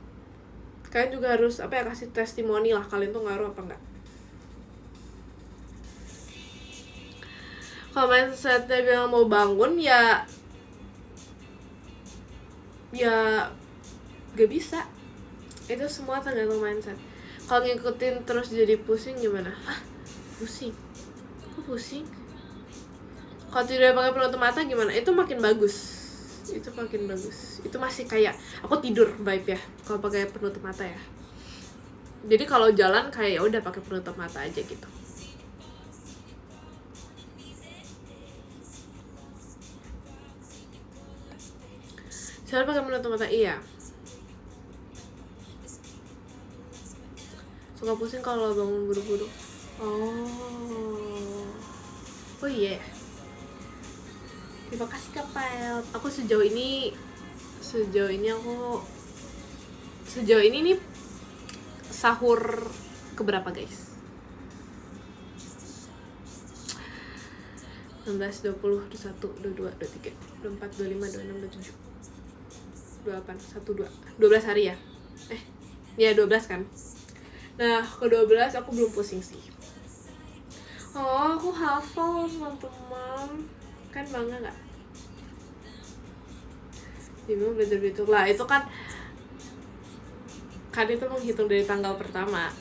Kalian juga harus kasih testimoni lah kalian tuh ngaruh apa enggak. Kalau mindsetnya bilang mau bangun ya gak bisa. Itu semua tergantung mindset. Kalau ngikutin terus jadi pusing gimana? Hah? Pusing? Kok pusing? Kalau tidak pakai penutup mata gimana? Itu makin bagus. Itu masih kayak aku tidur vibe ya kalau pakai penutup mata ya. Jadi kalau jalan kayak ya udah pakai penutup mata aja gitu. Saya pakai penutup mata, iya. Suka pusing kalau bangun buru-buru. Oh iya. Terima kasih Kapel. Aku sejauh ini nih sahur keberapa guys? 16, 20, 21, 22, 23, 24, 25, 26, 27, 28, 12 hari ya? Ya 12 kan? Nah ke 12 aku belum pusing sih. Oh aku hafal teman-teman, kan bangga gak? Ibu betul-betul lah, itu kan itu menghitung dari tanggal pertama.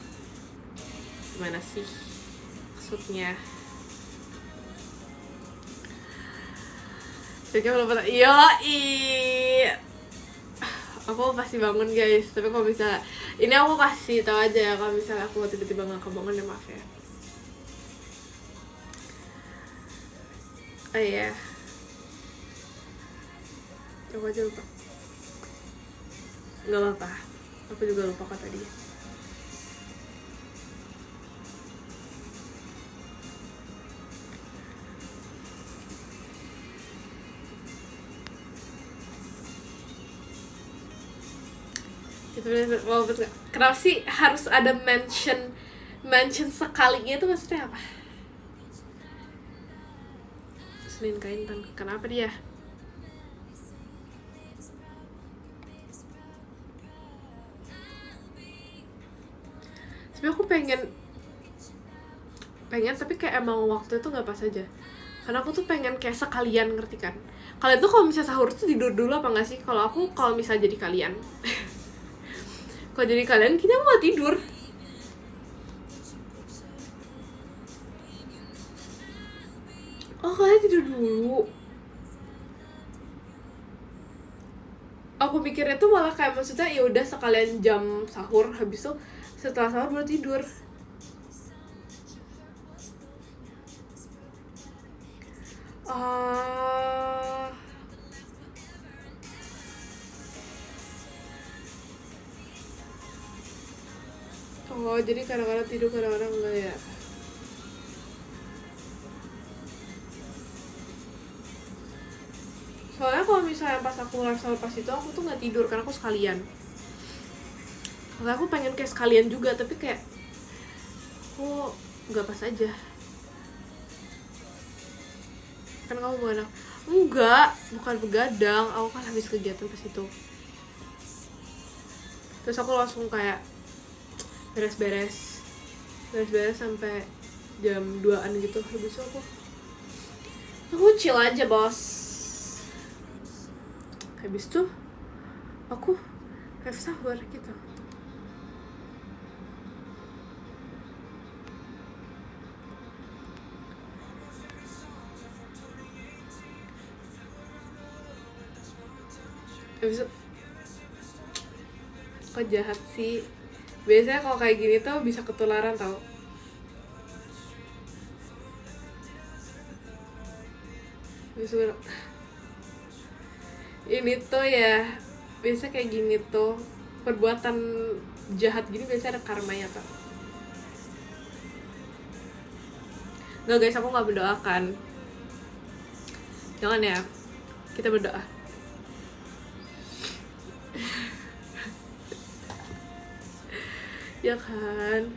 Gimana sih maksudnya? Saya belum pernah. Yoi. Aku pasti bangun guys, tapi kalau misalnya ini aku kasih tahu aja ya, kalau misalnya aku tiba-tiba nggak kebangun ya maaf ya. Oh iya, aku aja lupa. Nggak apa-apa, aku juga lupa kok tadi. Itu kenapa sih harus ada mention sekalinya itu maksudnya apa? Senin Kaintan, kenapa dia? Sebenernya aku pengen tapi kayak emang waktu itu nggak pas aja, karena aku tuh pengen kayak sekalian, ngerti kan? Kalian tuh kalau misalnya sahur tuh tidur dulu apa nggak sih? Kalau aku kalau misalnya jadi kalian kalau jadi kalian kita mau tidur. Oh kalian tidur dulu. Aku mikirnya tuh malah kayak maksudnya ya udah sekalian jam sahur, habis itu setelah sahur baru tidur. Oh jadi kadang-kadang tidur kadang-kadang enggak ya. Soalnya kalau misalnya pas aku ngerasa pas itu aku tuh nggak tidur karena aku sekalian. Karena aku pengen kayak sekalian juga tapi kayak aku nggak pas aja. Kan kamu begadang? Enggak, bukan begadang. Aku kan habis kegiatan pas itu. Terus aku langsung kayak beres-beres sampai jam 2-an gitu. Habis itu aku chill aja bos. Habis itu aku have sahur gitu. Habis itu kok jahat sih. Biasanya kalau kayak gini tuh bisa ketularan tau. Ini tuh ya biasa kayak gini tuh, perbuatan jahat gini biasa ada karmanya tau. Nggak guys, aku nggak mendoakan. Jangan ya, kita berdoa. Ya kan?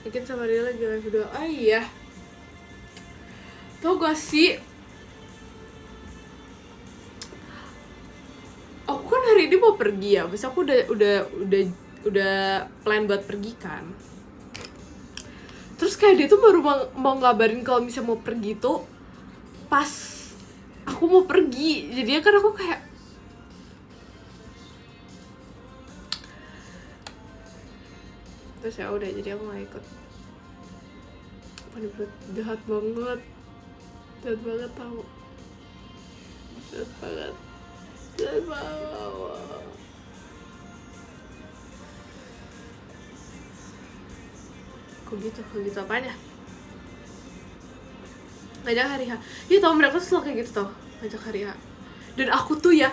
Mungkin sama dia lagi live video. Oh iya, tau gak sih, aku kan hari ini mau pergi ya. Bisa aku udah plan buat pergi kan. Terus kayak dia tuh baru mau ngabarin kalau misalnya mau pergi tuh pas aku mau pergi. Jadinya kan aku kayak terus ya udah, jadi aku nggak ikut. Panik, jahat banget tau. Jahat banget. Kok gitu apanya? Ngajak hari H. Ya tau, mereka tuh selalu kayak gitu tau, ngajak hari H. Dan aku tuh ya,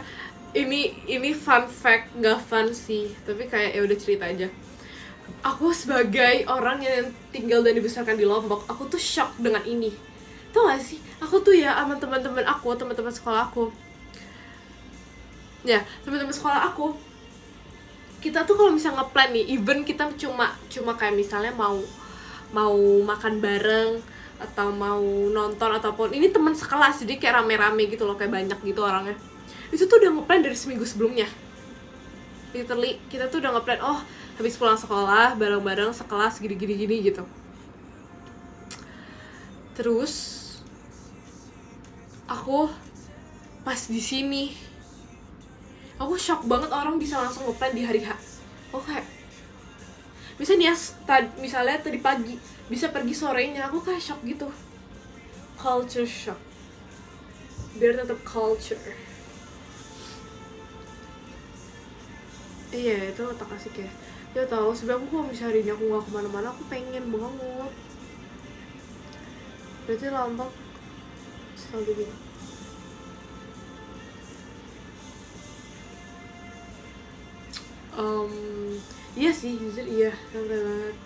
ini fun fact, nggak fun sih, tapi kayak ya udah cerita aja. Aku sebagai orang yang tinggal dan dibesarkan di Lombok, aku tuh shock dengan ini. Tau gak sih? Aku tuh ya sama teman-teman sekolah aku. Ya, teman-teman sekolah aku. Kita tuh kalau misalnya nge-plan nih, even kita cuma kayak misalnya mau makan bareng atau mau nonton ataupun ini teman sekelas, jadi kayak rame-rame gitu loh, kayak banyak gitu orangnya. Itu tuh udah nge-plan dari seminggu sebelumnya. Literally kita tuh udah nge-plan, oh habis pulang sekolah bareng-bareng sekelas gini gitu. Terus aku pas di sini, aku shock banget orang bisa langsung nge-plan di hari H. Oh kayak misalnya misalnya tadi pagi bisa pergi sorenya, aku kayak shock gitu, culture shock, biar tetap culture. Iya itu letak asik ya. Ya tahu sebenarnya aku kalau misalnya hari ini aku nggak kemana-mana, aku pengen banget. Berarti lambang selalu gini. Iya sih, jujur iya, santai banget.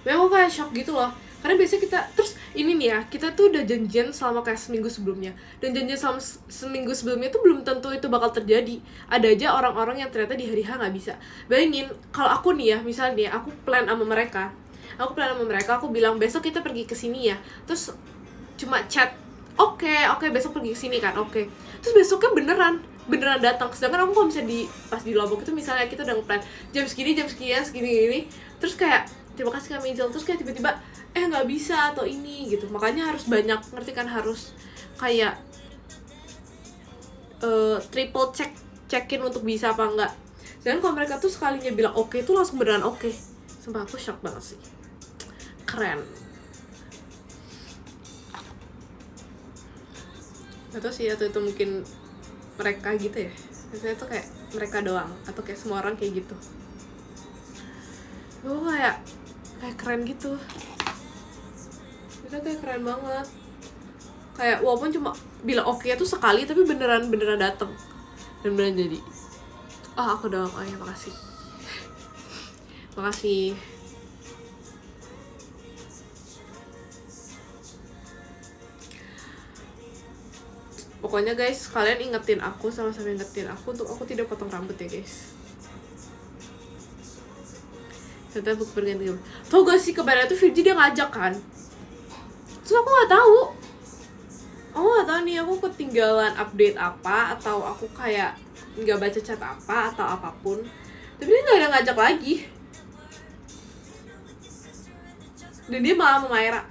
Memang aku kayak shock gitu loh, karena biasanya kita, terus ini nih ya, kita tuh udah janjian selama kayak seminggu sebelumnya, dan janjian selama seminggu sebelumnya tuh belum tentu itu bakal terjadi. Ada aja orang-orang yang ternyata di hari H nggak bisa. Bayangin, kalau aku nih ya, misalnya nih, aku plan sama mereka, aku bilang besok kita pergi ke sini ya, terus cuma chat, oke, besok pergi ke sini kan, oke. Terus besoknya beneran datang. Sedangkan aku kalau misalnya pas di Lombok itu misalnya kita udah nge-plan jam segini gini, terus kayak terima kasih Kak Mejel, terus kayak tiba-tiba nggak bisa atau ini gitu. Makanya harus banyak, ngerti kan, harus kayak triple check-in untuk bisa apa enggak. Dan kalau mereka tuh sekalinya bilang oke tuh langsung beneran oke. Sumpah aku shock banget sih. Keren. Atau sih, atau itu mungkin mereka gitu ya, biasanya tuh kayak mereka doang, atau kayak semua orang kayak gitu. Gue kayak keren gitu, itu kayak keren banget. Kayak walaupun cuma bilang oke tuh sekali, tapi beneran dateng dan beneran jadi. Aku doang. Ya makasih. Makasih. Pokoknya guys, kalian ingetin aku, sama-sama ingetin aku untuk aku tidak potong rambut ya guys. Ternyata aku berganti. Tau gak sih kemarin tuh Virgi dia ngajak kan, terus aku nggak tahu nih aku ketinggalan update apa, atau aku kayak nggak baca chat apa atau apapun, tapi dia nggak ada ngajak lagi, dan dia malah sama Maira.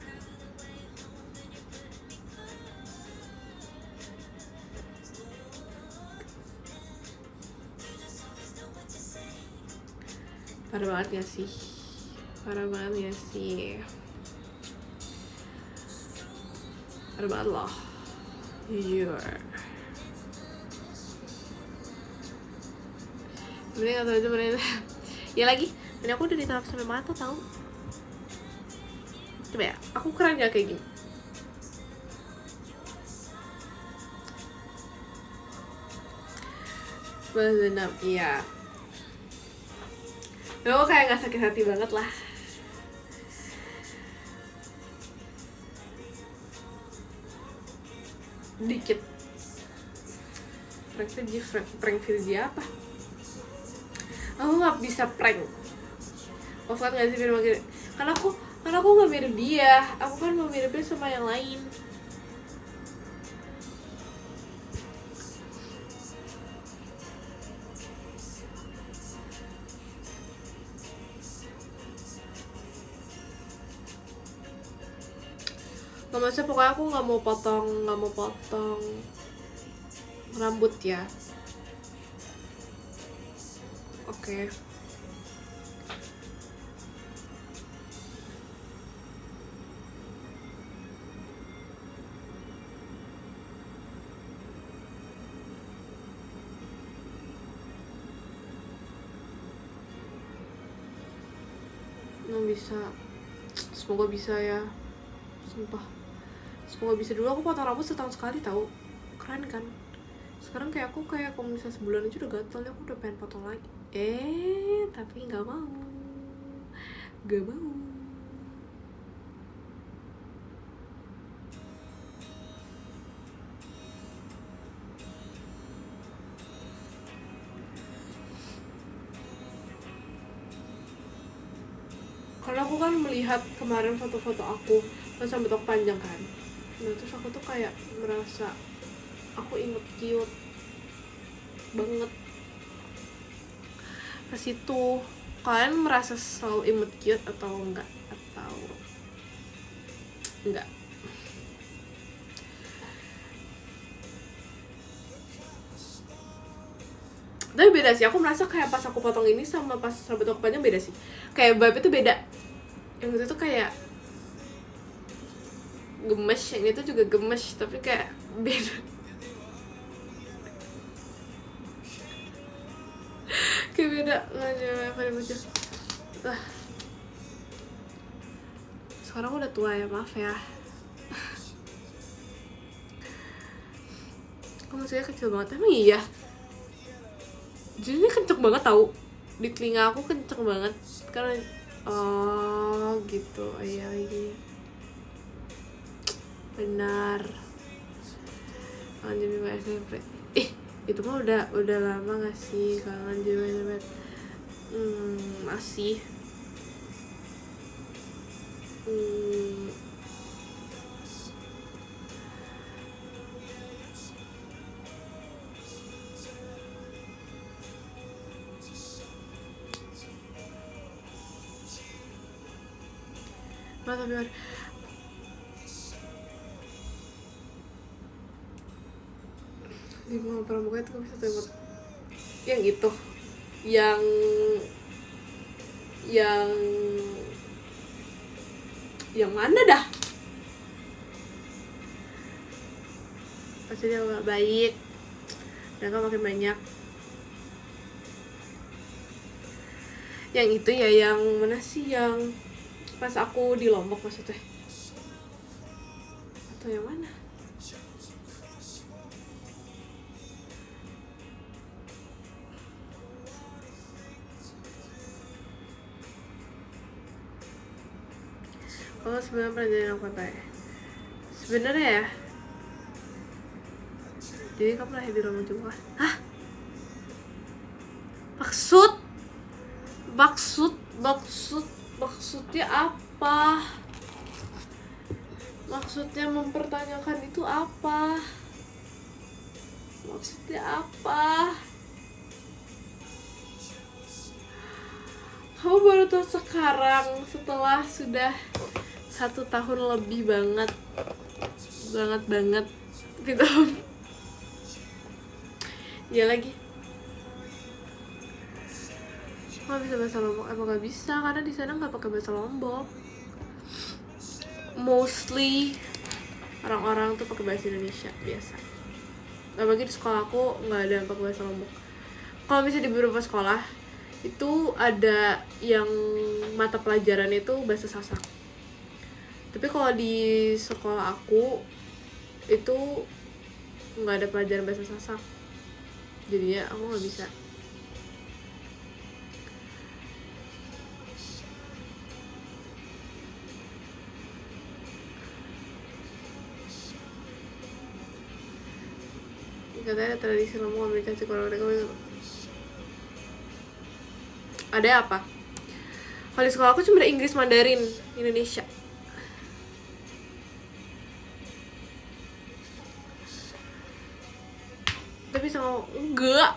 Parah banget gak sih? Parah banget loh, jujur. Mending atau itu mending ya lagi, dan aku udah di tahap sampai mata tau. Coba ya, aku keren gak kayak gini? Balas dendam, iya. Aku kayak gak sakit hati banget lah. Dikit. Prank Virgi apa? Aku gak bisa prank. Offline gak sih film gini? Karena aku gak mirip dia. Aku kan mau miripnya sama yang lain. Gak maksudnya, pokoknya aku gak mau potong rambut ya. Oke. Nggak bisa. Semoga bisa ya. Sumpah. Semoga bisa. Dulu aku potong rambut setahun sekali tahu. Keren kan? Sekarang kayak aku kayak kalau misalnya sebulan aja udah gatel, aku udah pengen potong lagi. Tapi nggak mau. Karena aku kan melihat kemarin foto-foto aku pas rambut aku panjang kan, nah terus aku tuh kayak merasa aku inget cute banget ke situ. Kalian merasa selalu imut cute atau enggak? Tapi beda sih, aku merasa kayak pas aku potong ini sama pas rambut aku panjang beda sih. Kayak vibe itu beda. Yang itu tuh kayak gemes, yang itu juga gemes, tapi kayak beda. Kayak beda, nggak apa aja. Sekarang udah tua ya, maaf ya. Kok musiknya kecil banget, emang iya? Jadi ini kenceng banget tau, di telinga aku kenceng banget karena oh gitu. Oh, iya ini benar. Kangen Jemima SMP. Itu mah udah lama gak sih Kangen Jemima SMP? Masih. Tapi di mau pramuka itu bisa tembak yang itu yang mana dah, pasti dia gak baik, mereka makin banyak. Yang itu ya, yang mana sih, yang pas aku di Lombok maksudnya, atau yang mana? Oh sebenarnya pernah jadi anak pantai. Sebenarnya ya. Jadi kamu lahir di Lombok juga? Hah? Maksudnya apa? Maksudnya mempertanyakan itu apa? Maksudnya apa? Kamu baru tahu sekarang setelah sudah 1 tahun lebih banget gitu. Ya lagi nggak bisa bahasa Lombok. Emang nggak bisa karena di sana nggak pakai bahasa Lombok. Mostly orang-orang tuh pakai bahasa Indonesia biasa. Apalagi di sekolah aku nggak ada yang pakai bahasa Lombok. Kalau misalnya di beberapa sekolah itu ada yang mata pelajaran itu bahasa Sasak. Tapi kalau di sekolah aku itu nggak ada pelajaran bahasa Sasak. Jadinya aku nggak bisa. Katanya ada tradisi Lombok memberikan psikolog mereka. Ada apa? Kalau di sekolah aku cuma ada Inggris, Mandarin, Indonesia. Tapi sama enggak.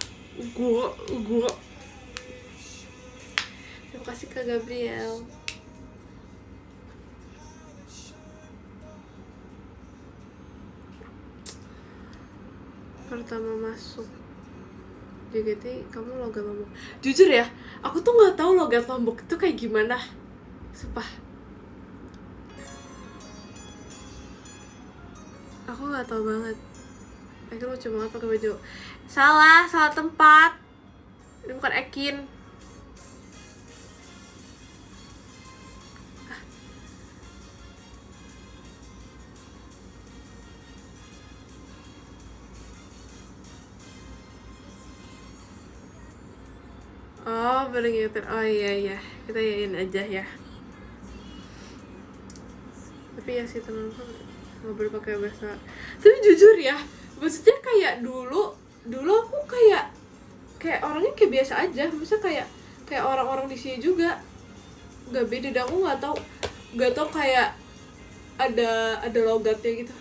Terima kasih Kak Gabriel. Pertama masuk JKT kamu logat Lombok. Jujur ya, aku tuh nggak tahu logat Lombok itu kayak gimana. Sumpah, aku nggak tahu banget. Ekin lucu banget pakai baju. Salah tempat. Ini bukan Ekin. Oh, baru ngingetin. Oh iya, kita yain aja ya. Tapi ya sih temen aku nggak boleh pakai bahasa. Tapi jujur ya, maksudnya kayak dulu aku kayak orangnya kayak biasa aja. Maksudnya kayak orang-orang di sini juga. Nggak beda, dan aku nggak tahu kayak ada logatnya gitu.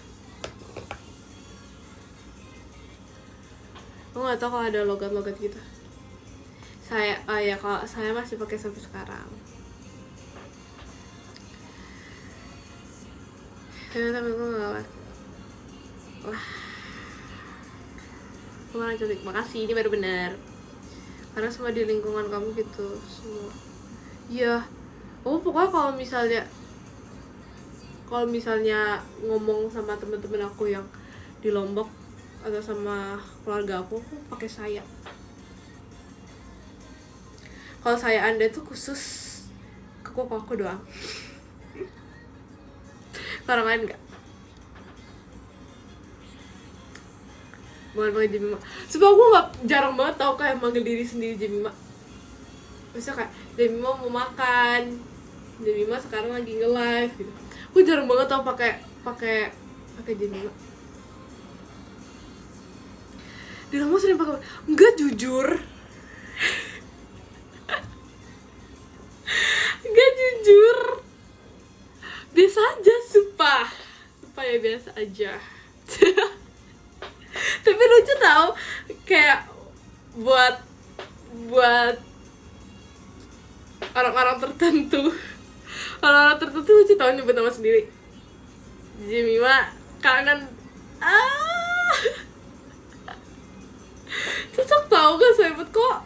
Aku nggak tahu kalau ada logat gitu. Kalau saya masih pakai sampai sekarang. Tapi aku nggak. Wah, kemana cantik. Makasih, ini baru bener. karena semua di lingkungan kamu gitu semua. Iya, pokoknya kalau misalnya ngomong sama teman-teman aku yang di Lombok atau sama keluarga aku pakai saya. Kalau saya Anda tuh khusus ke koko aku doang. Orang lain enggak. Bukan panggil Jemima. Sebab aku jarang banget tau kayak manggil diri sendiri Jemima. Misalnya kayak Jemima mau makan, Jemima sekarang lagi nge-live gitu. Aku jarang banget tau pakai Jemima. Di rumah sering pakai. Enggak, jujur. Enggak, jujur. Biasa aja, sumpah ya, biasa aja. Tapi lucu tau, kayak buat orang-orang tertentu lucu tau nyebut nama sendiri. Jemima kangen. Cocok tau gak saya kok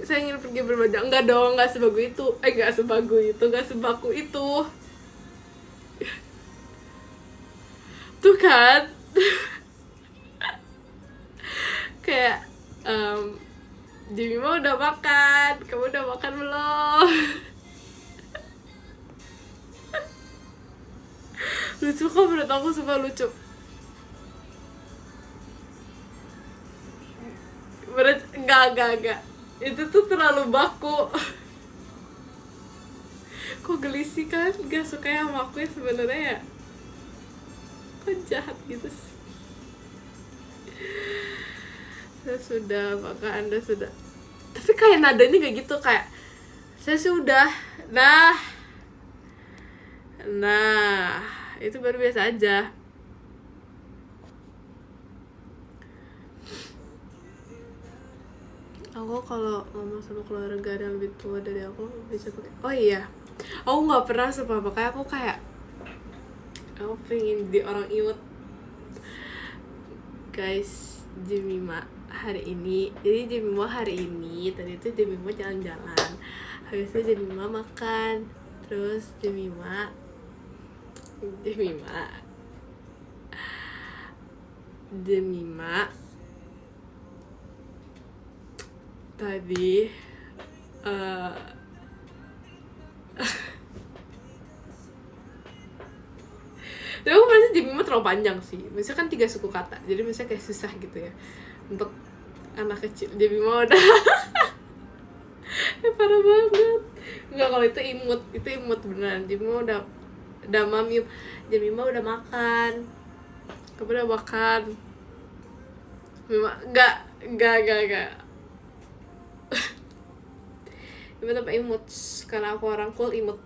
saya ingin pergi berbeda. Enggak dong, enggak sebagu itu. Enggak sebaku itu. Tuh kan. Kayak Jemima udah makan, kamu udah makan belum? Lucu kok, menurut aku suka lucu. Enggak. Itu tuh terlalu baku. Kok geli sih kan? Gak suka sama aku ya sebenarnya ya. Kok jahat gitu sih? Saya sudah, maka Anda sudah. Tapi kayak nadanya gak gitu, kayak saya sudah. Nah, itu baru biasa aja. Aku kalau ngomong sama keluarga yang lebih tua dari aku bisa pakai. Oh iya, aku nggak pernah apa kayak aku pengen di orang imut. Guys, Jemima hari ini. Jadi Jemima hari ini tadi itu Jemima jalan-jalan. Habis itu Jemima makan. Terus Jemima tadi tapi aku merasa Jemima terlalu panjang sih. Misalnya kan 3 suku kata, jadi misalnya kayak susah gitu ya untuk anak kecil. Jemima udah parah banget. Enggak, kalau itu imut beneran. Jemima udah mami. Jemima udah makan. Kamu udah makan? Jemima enggak. Jemima tambah imut karena aku orang cool, imut.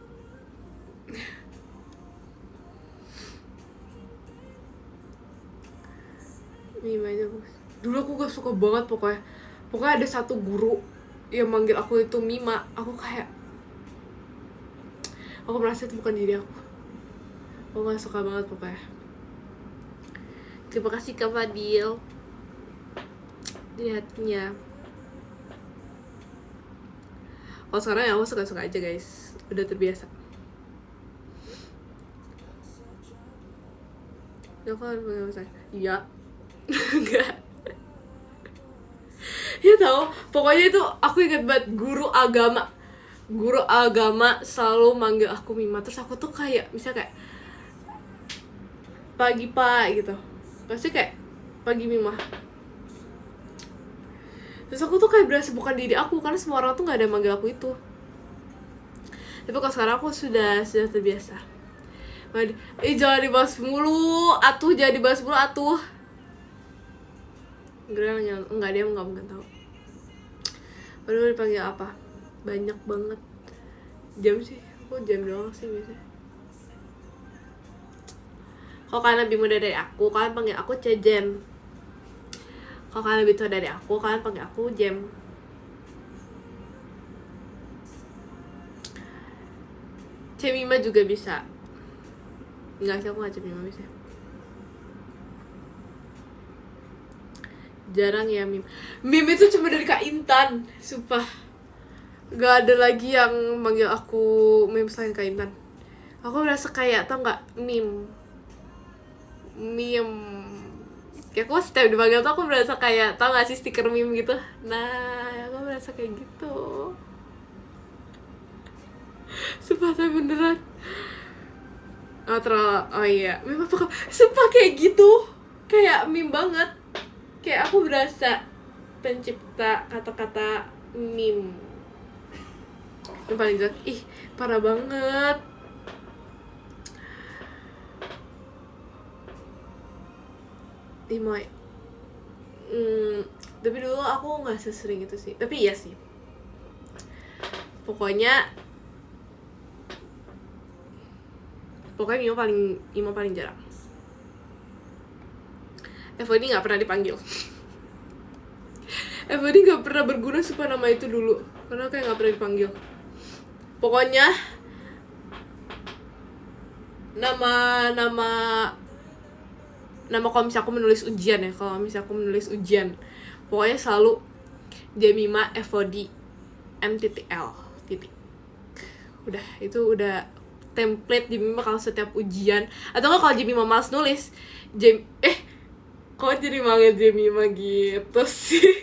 Mima aja bos. Dulu aku gak suka banget pokoknya ada satu guru yang manggil aku itu Mima. Aku merasa itu bukan diri aku. Aku gak suka banget pokoknya. Terima kasih Kak Fadil. Lihatnya. Kalau sekarang ya aku suka-suka aja guys. Udah terbiasa. Aku harus panggil saya. Iya. Enggak. Ya tau, pokoknya itu aku ingat banget guru agama selalu manggil aku Mima. Terus aku tuh kayak misalnya kayak pagi pak gitu, pasti kayak pagi Mima. Terus aku tuh kayak berasa bukan diri aku karena semua orang tuh nggak ada yang manggil aku itu. Tapi kalau sekarang aku sudah terbiasa. Jangan dibahas mulu atuh. Enggak, dia nggak mungkin tahu. Baru dipanggil apa? Banyak banget. Jam sih, aku jam doang sih biasanya. Kalau kalian lebih muda dari aku, kalian panggil aku Cejen. Kalau kalian lebih tua dari aku, kalian panggil aku Jem. Cemima juga bisa. Enggak sih, aku nggak Cemima bisa. Jarang ya meme itu cuma dari Kak Intan, sumpah. Gak ada lagi yang manggil aku meme selain Kak Intan. Aku merasa kayak, tau gak, meme kayak aku setiap dipanggil tuh aku merasa kayak, tau gak sih stiker meme gitu. Nah aku merasa kayak gitu. Sumpah saya beneran. Oh iya, meme apa? Sumpah kayak gitu, kayak meme banget. Kayak aku berasa pencipta kata-kata meme yang paling jelek. Ih, parah banget. Moy. Tapi dulu aku nggak sesering itu sih. Tapi iya sih. Pokoknya Imo paling jarang. FOD nggak pernah dipanggil. FOD nggak pernah berguna supaya nama itu dulu, karena kayak nggak pernah dipanggil. Pokoknya nama kalau misalnya aku menulis ujian ya, pokoknya selalu Jemima FOD M.L. Udah, itu udah template Jemima kalau setiap ujian. Atau nggak kalau Jemima malas nulis, kok jadi manggil Jemima gitu sih?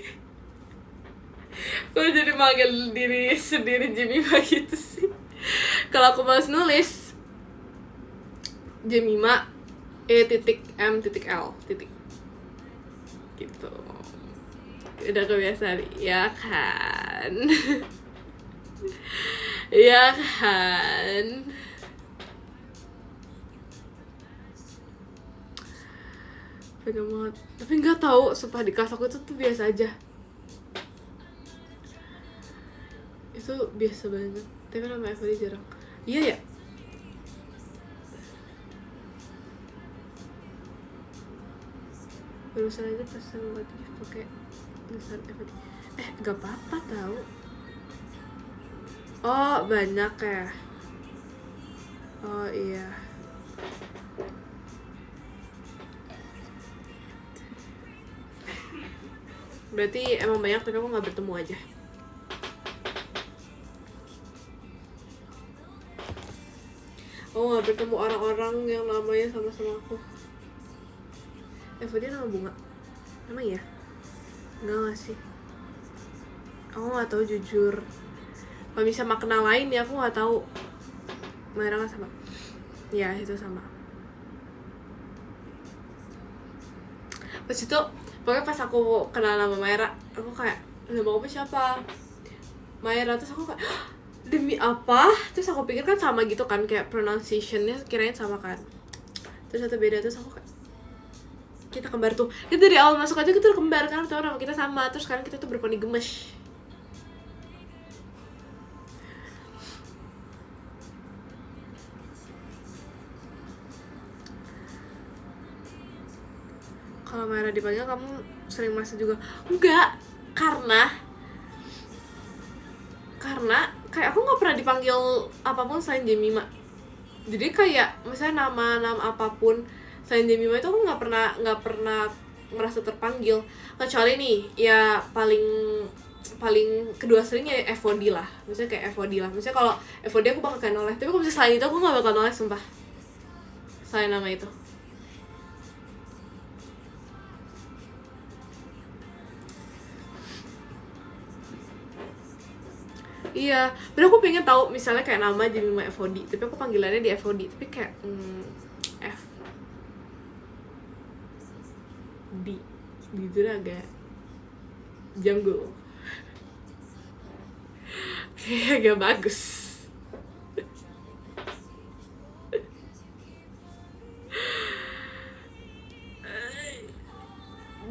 Kok jadi manggil diri sendiri Jemima gitu sih? Kalau aku malas nulis, Jemima E.M.L. gitu. Udah kebiasaan, ya kan? Ya kan? Pengen banget, tapi nggak tahu, sumpah di kelas aku itu tuh biasa aja. Itu biasa banget, tapi nama FOD jarang. Iya ya. Barusan aja pesan buat pakai tulisan FOD. Gak apa-apa tahu. Oh banyak ya. Oh iya. Berarti emang banyak tapi aku nggak bertemu aja. Oh, nggak bertemu orang-orang yang namanya sama-sama aku. FOD nama bunga. Emang ya? Enggak sih. Aku nggak tahu jujur. Kalau bisa makna lain ya aku nggak tahu. Merah kan sama. Ya itu sama. Pas itu pokoknya pas aku kenal nama Maira, aku kayak, nama aku siapa? Maira. Terus aku kayak, demi apa? Terus aku pikir kan sama gitu kan, kayak pronunciation-nya kirain sama kan. Terus satu beda, terus aku kayak, kita kembar tuh. Kita dari awal masuk aja kita udah kembar kan, tahu nama kita sama. Terus sekarang kita tuh berponi gemes. Kalau Maira dipanggil kamu sering merasa juga? Enggak, karena kayak aku nggak pernah dipanggil apapun selain Jemima. Jadi kayak misalnya nama apapun selain Jemima itu aku nggak pernah merasa terpanggil, kecuali nih ya paling kedua seringnya FOD lah. Misalnya kayak FOD lah, misalnya kalau FOD aku bakal noleh, tapi kalau misalnya selain itu aku nggak bakal noleh, sumpah, selain nama itu. Iya, tapi aku pengen tahu misalnya kayak nama Jemima FOD, tapi aku panggilannya di FOD, tapi kayak F D gitu agak janggo. Kayak agak bagus.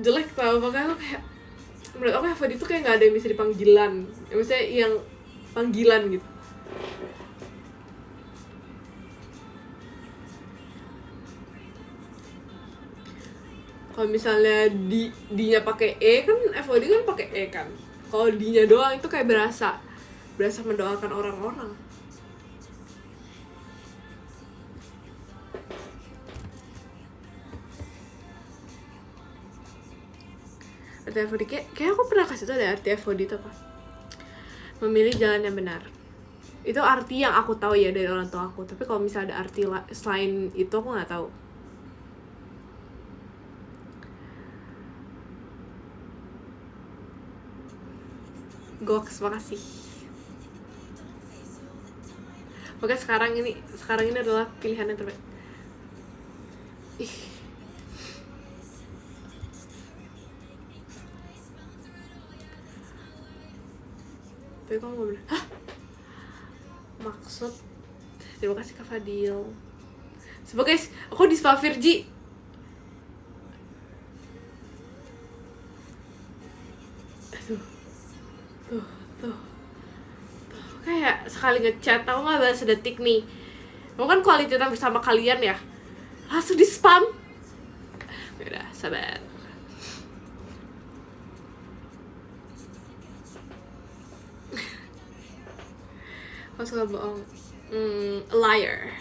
Jelek tau, makanya aku kayak, menurut aku FOD itu kayak nggak ada yang bisa dipanggilan, maksudnya yang panggilan gitu. Kalau misalnya D-nya pakai E kan, FOD kan pakai E kan. Kalau D-nya doang itu kayak berasa mendoakan orang-orang. RTFOD kayak aku pernah kasih tau deh RTFOD itu apa. Memilih jalan yang benar. Itu arti yang aku tahu ya dari orang tua aku. Tapi kalau misalnya ada arti selain itu aku nggak tahu. Goks, makasih. Oke, sekarang ini adalah pilihan yang terbaik. Ih. Tapi kamu ngomong, hah? Maksud, terima kasih Kak Fadil. Coba guys, aku di Spa Virgi. Tuh. Kayak sekali ngechat, aku nggak balas sedetik nih. Mau kan quality time bersama kalian ya, langsung di spam. Udah, sabar. Aku suka bohong. Liar.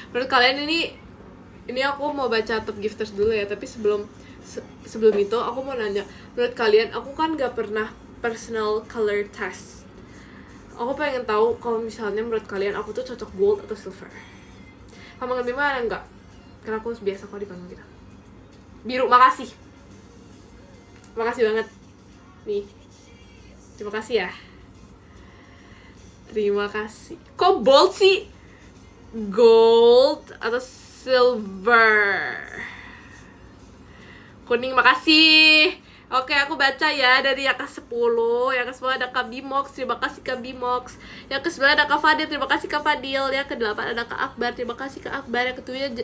Menurut kalian ini aku mau baca top gifters dulu ya, tapi sebelum itu aku mau nanya, menurut kalian, aku kan gak pernah personal color test. Aku pengen tahu kalau misalnya menurut kalian aku tuh cocok gold atau silver. Kamu ngerti mana enggak? Karena aku biasa kok dipanggil gitu. Biru, makasih. Makasih banget. Nih. Terima kasih ya. Terima kasih. Kok bold sih? Gold atau silver? Kuning, makasih. Oke, aku baca ya dari yang ke-10. Yang ke-10 ada Kak Bimox, terima kasih Kak Bimox. Yang ke-9 ada Kak Fadil, terima kasih Kak Fadil. Yang ke-8 ada Kak Akbar, terima kasih Kak Akbar. Yang ke-7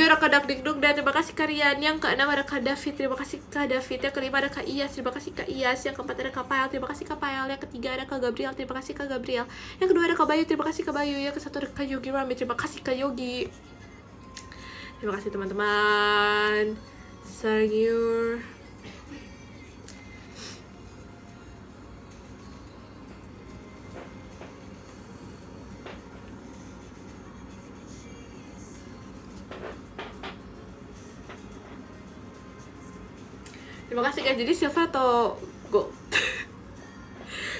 ada Kak Dakdikduk, dan terima kasih Kak Rian. Yang ke-6 ada Kak David, terima kasih Kak David. Yang ke-5 ada Kak Iyas, terima kasih Kak Iyas. Yang ke-4 ada Kak Pael, terima kasih Kak Pael. Yang ke-3 ada Kak Gabriel, terima kasih Kak Gabriel. Yang ke-2 ada Kak Bayu, terima kasih Kak Bayu. Yang ke-1 ada Kak Yogi Rami, terima kasih Kak Yogi. Terima kasih teman-teman. Sayur. Terima kasih guys. Jadi silver atau gold?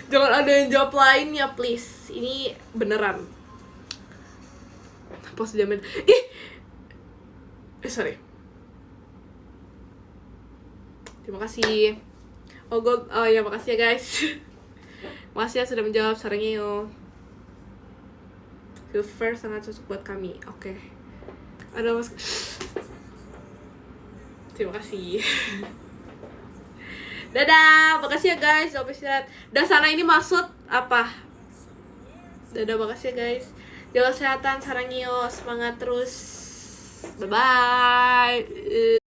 Jangan ada yang jawab lain ya please. Ini beneran. Pos jamin. Sorry. Terima kasih. Oh gold. Oh ya, makasih ya guys. Makasih ya sudah menjawab. Sarangyo. Silver sangat cocok buat kami. Oke. Ada mas. Terima kasih. Dadah, makasih ya guys. Sampai istirahat. Dan sana ini maksud apa? Dadah, makasih ya guys. Jaga kesehatan, sarangyo, semangat terus. Bye bye.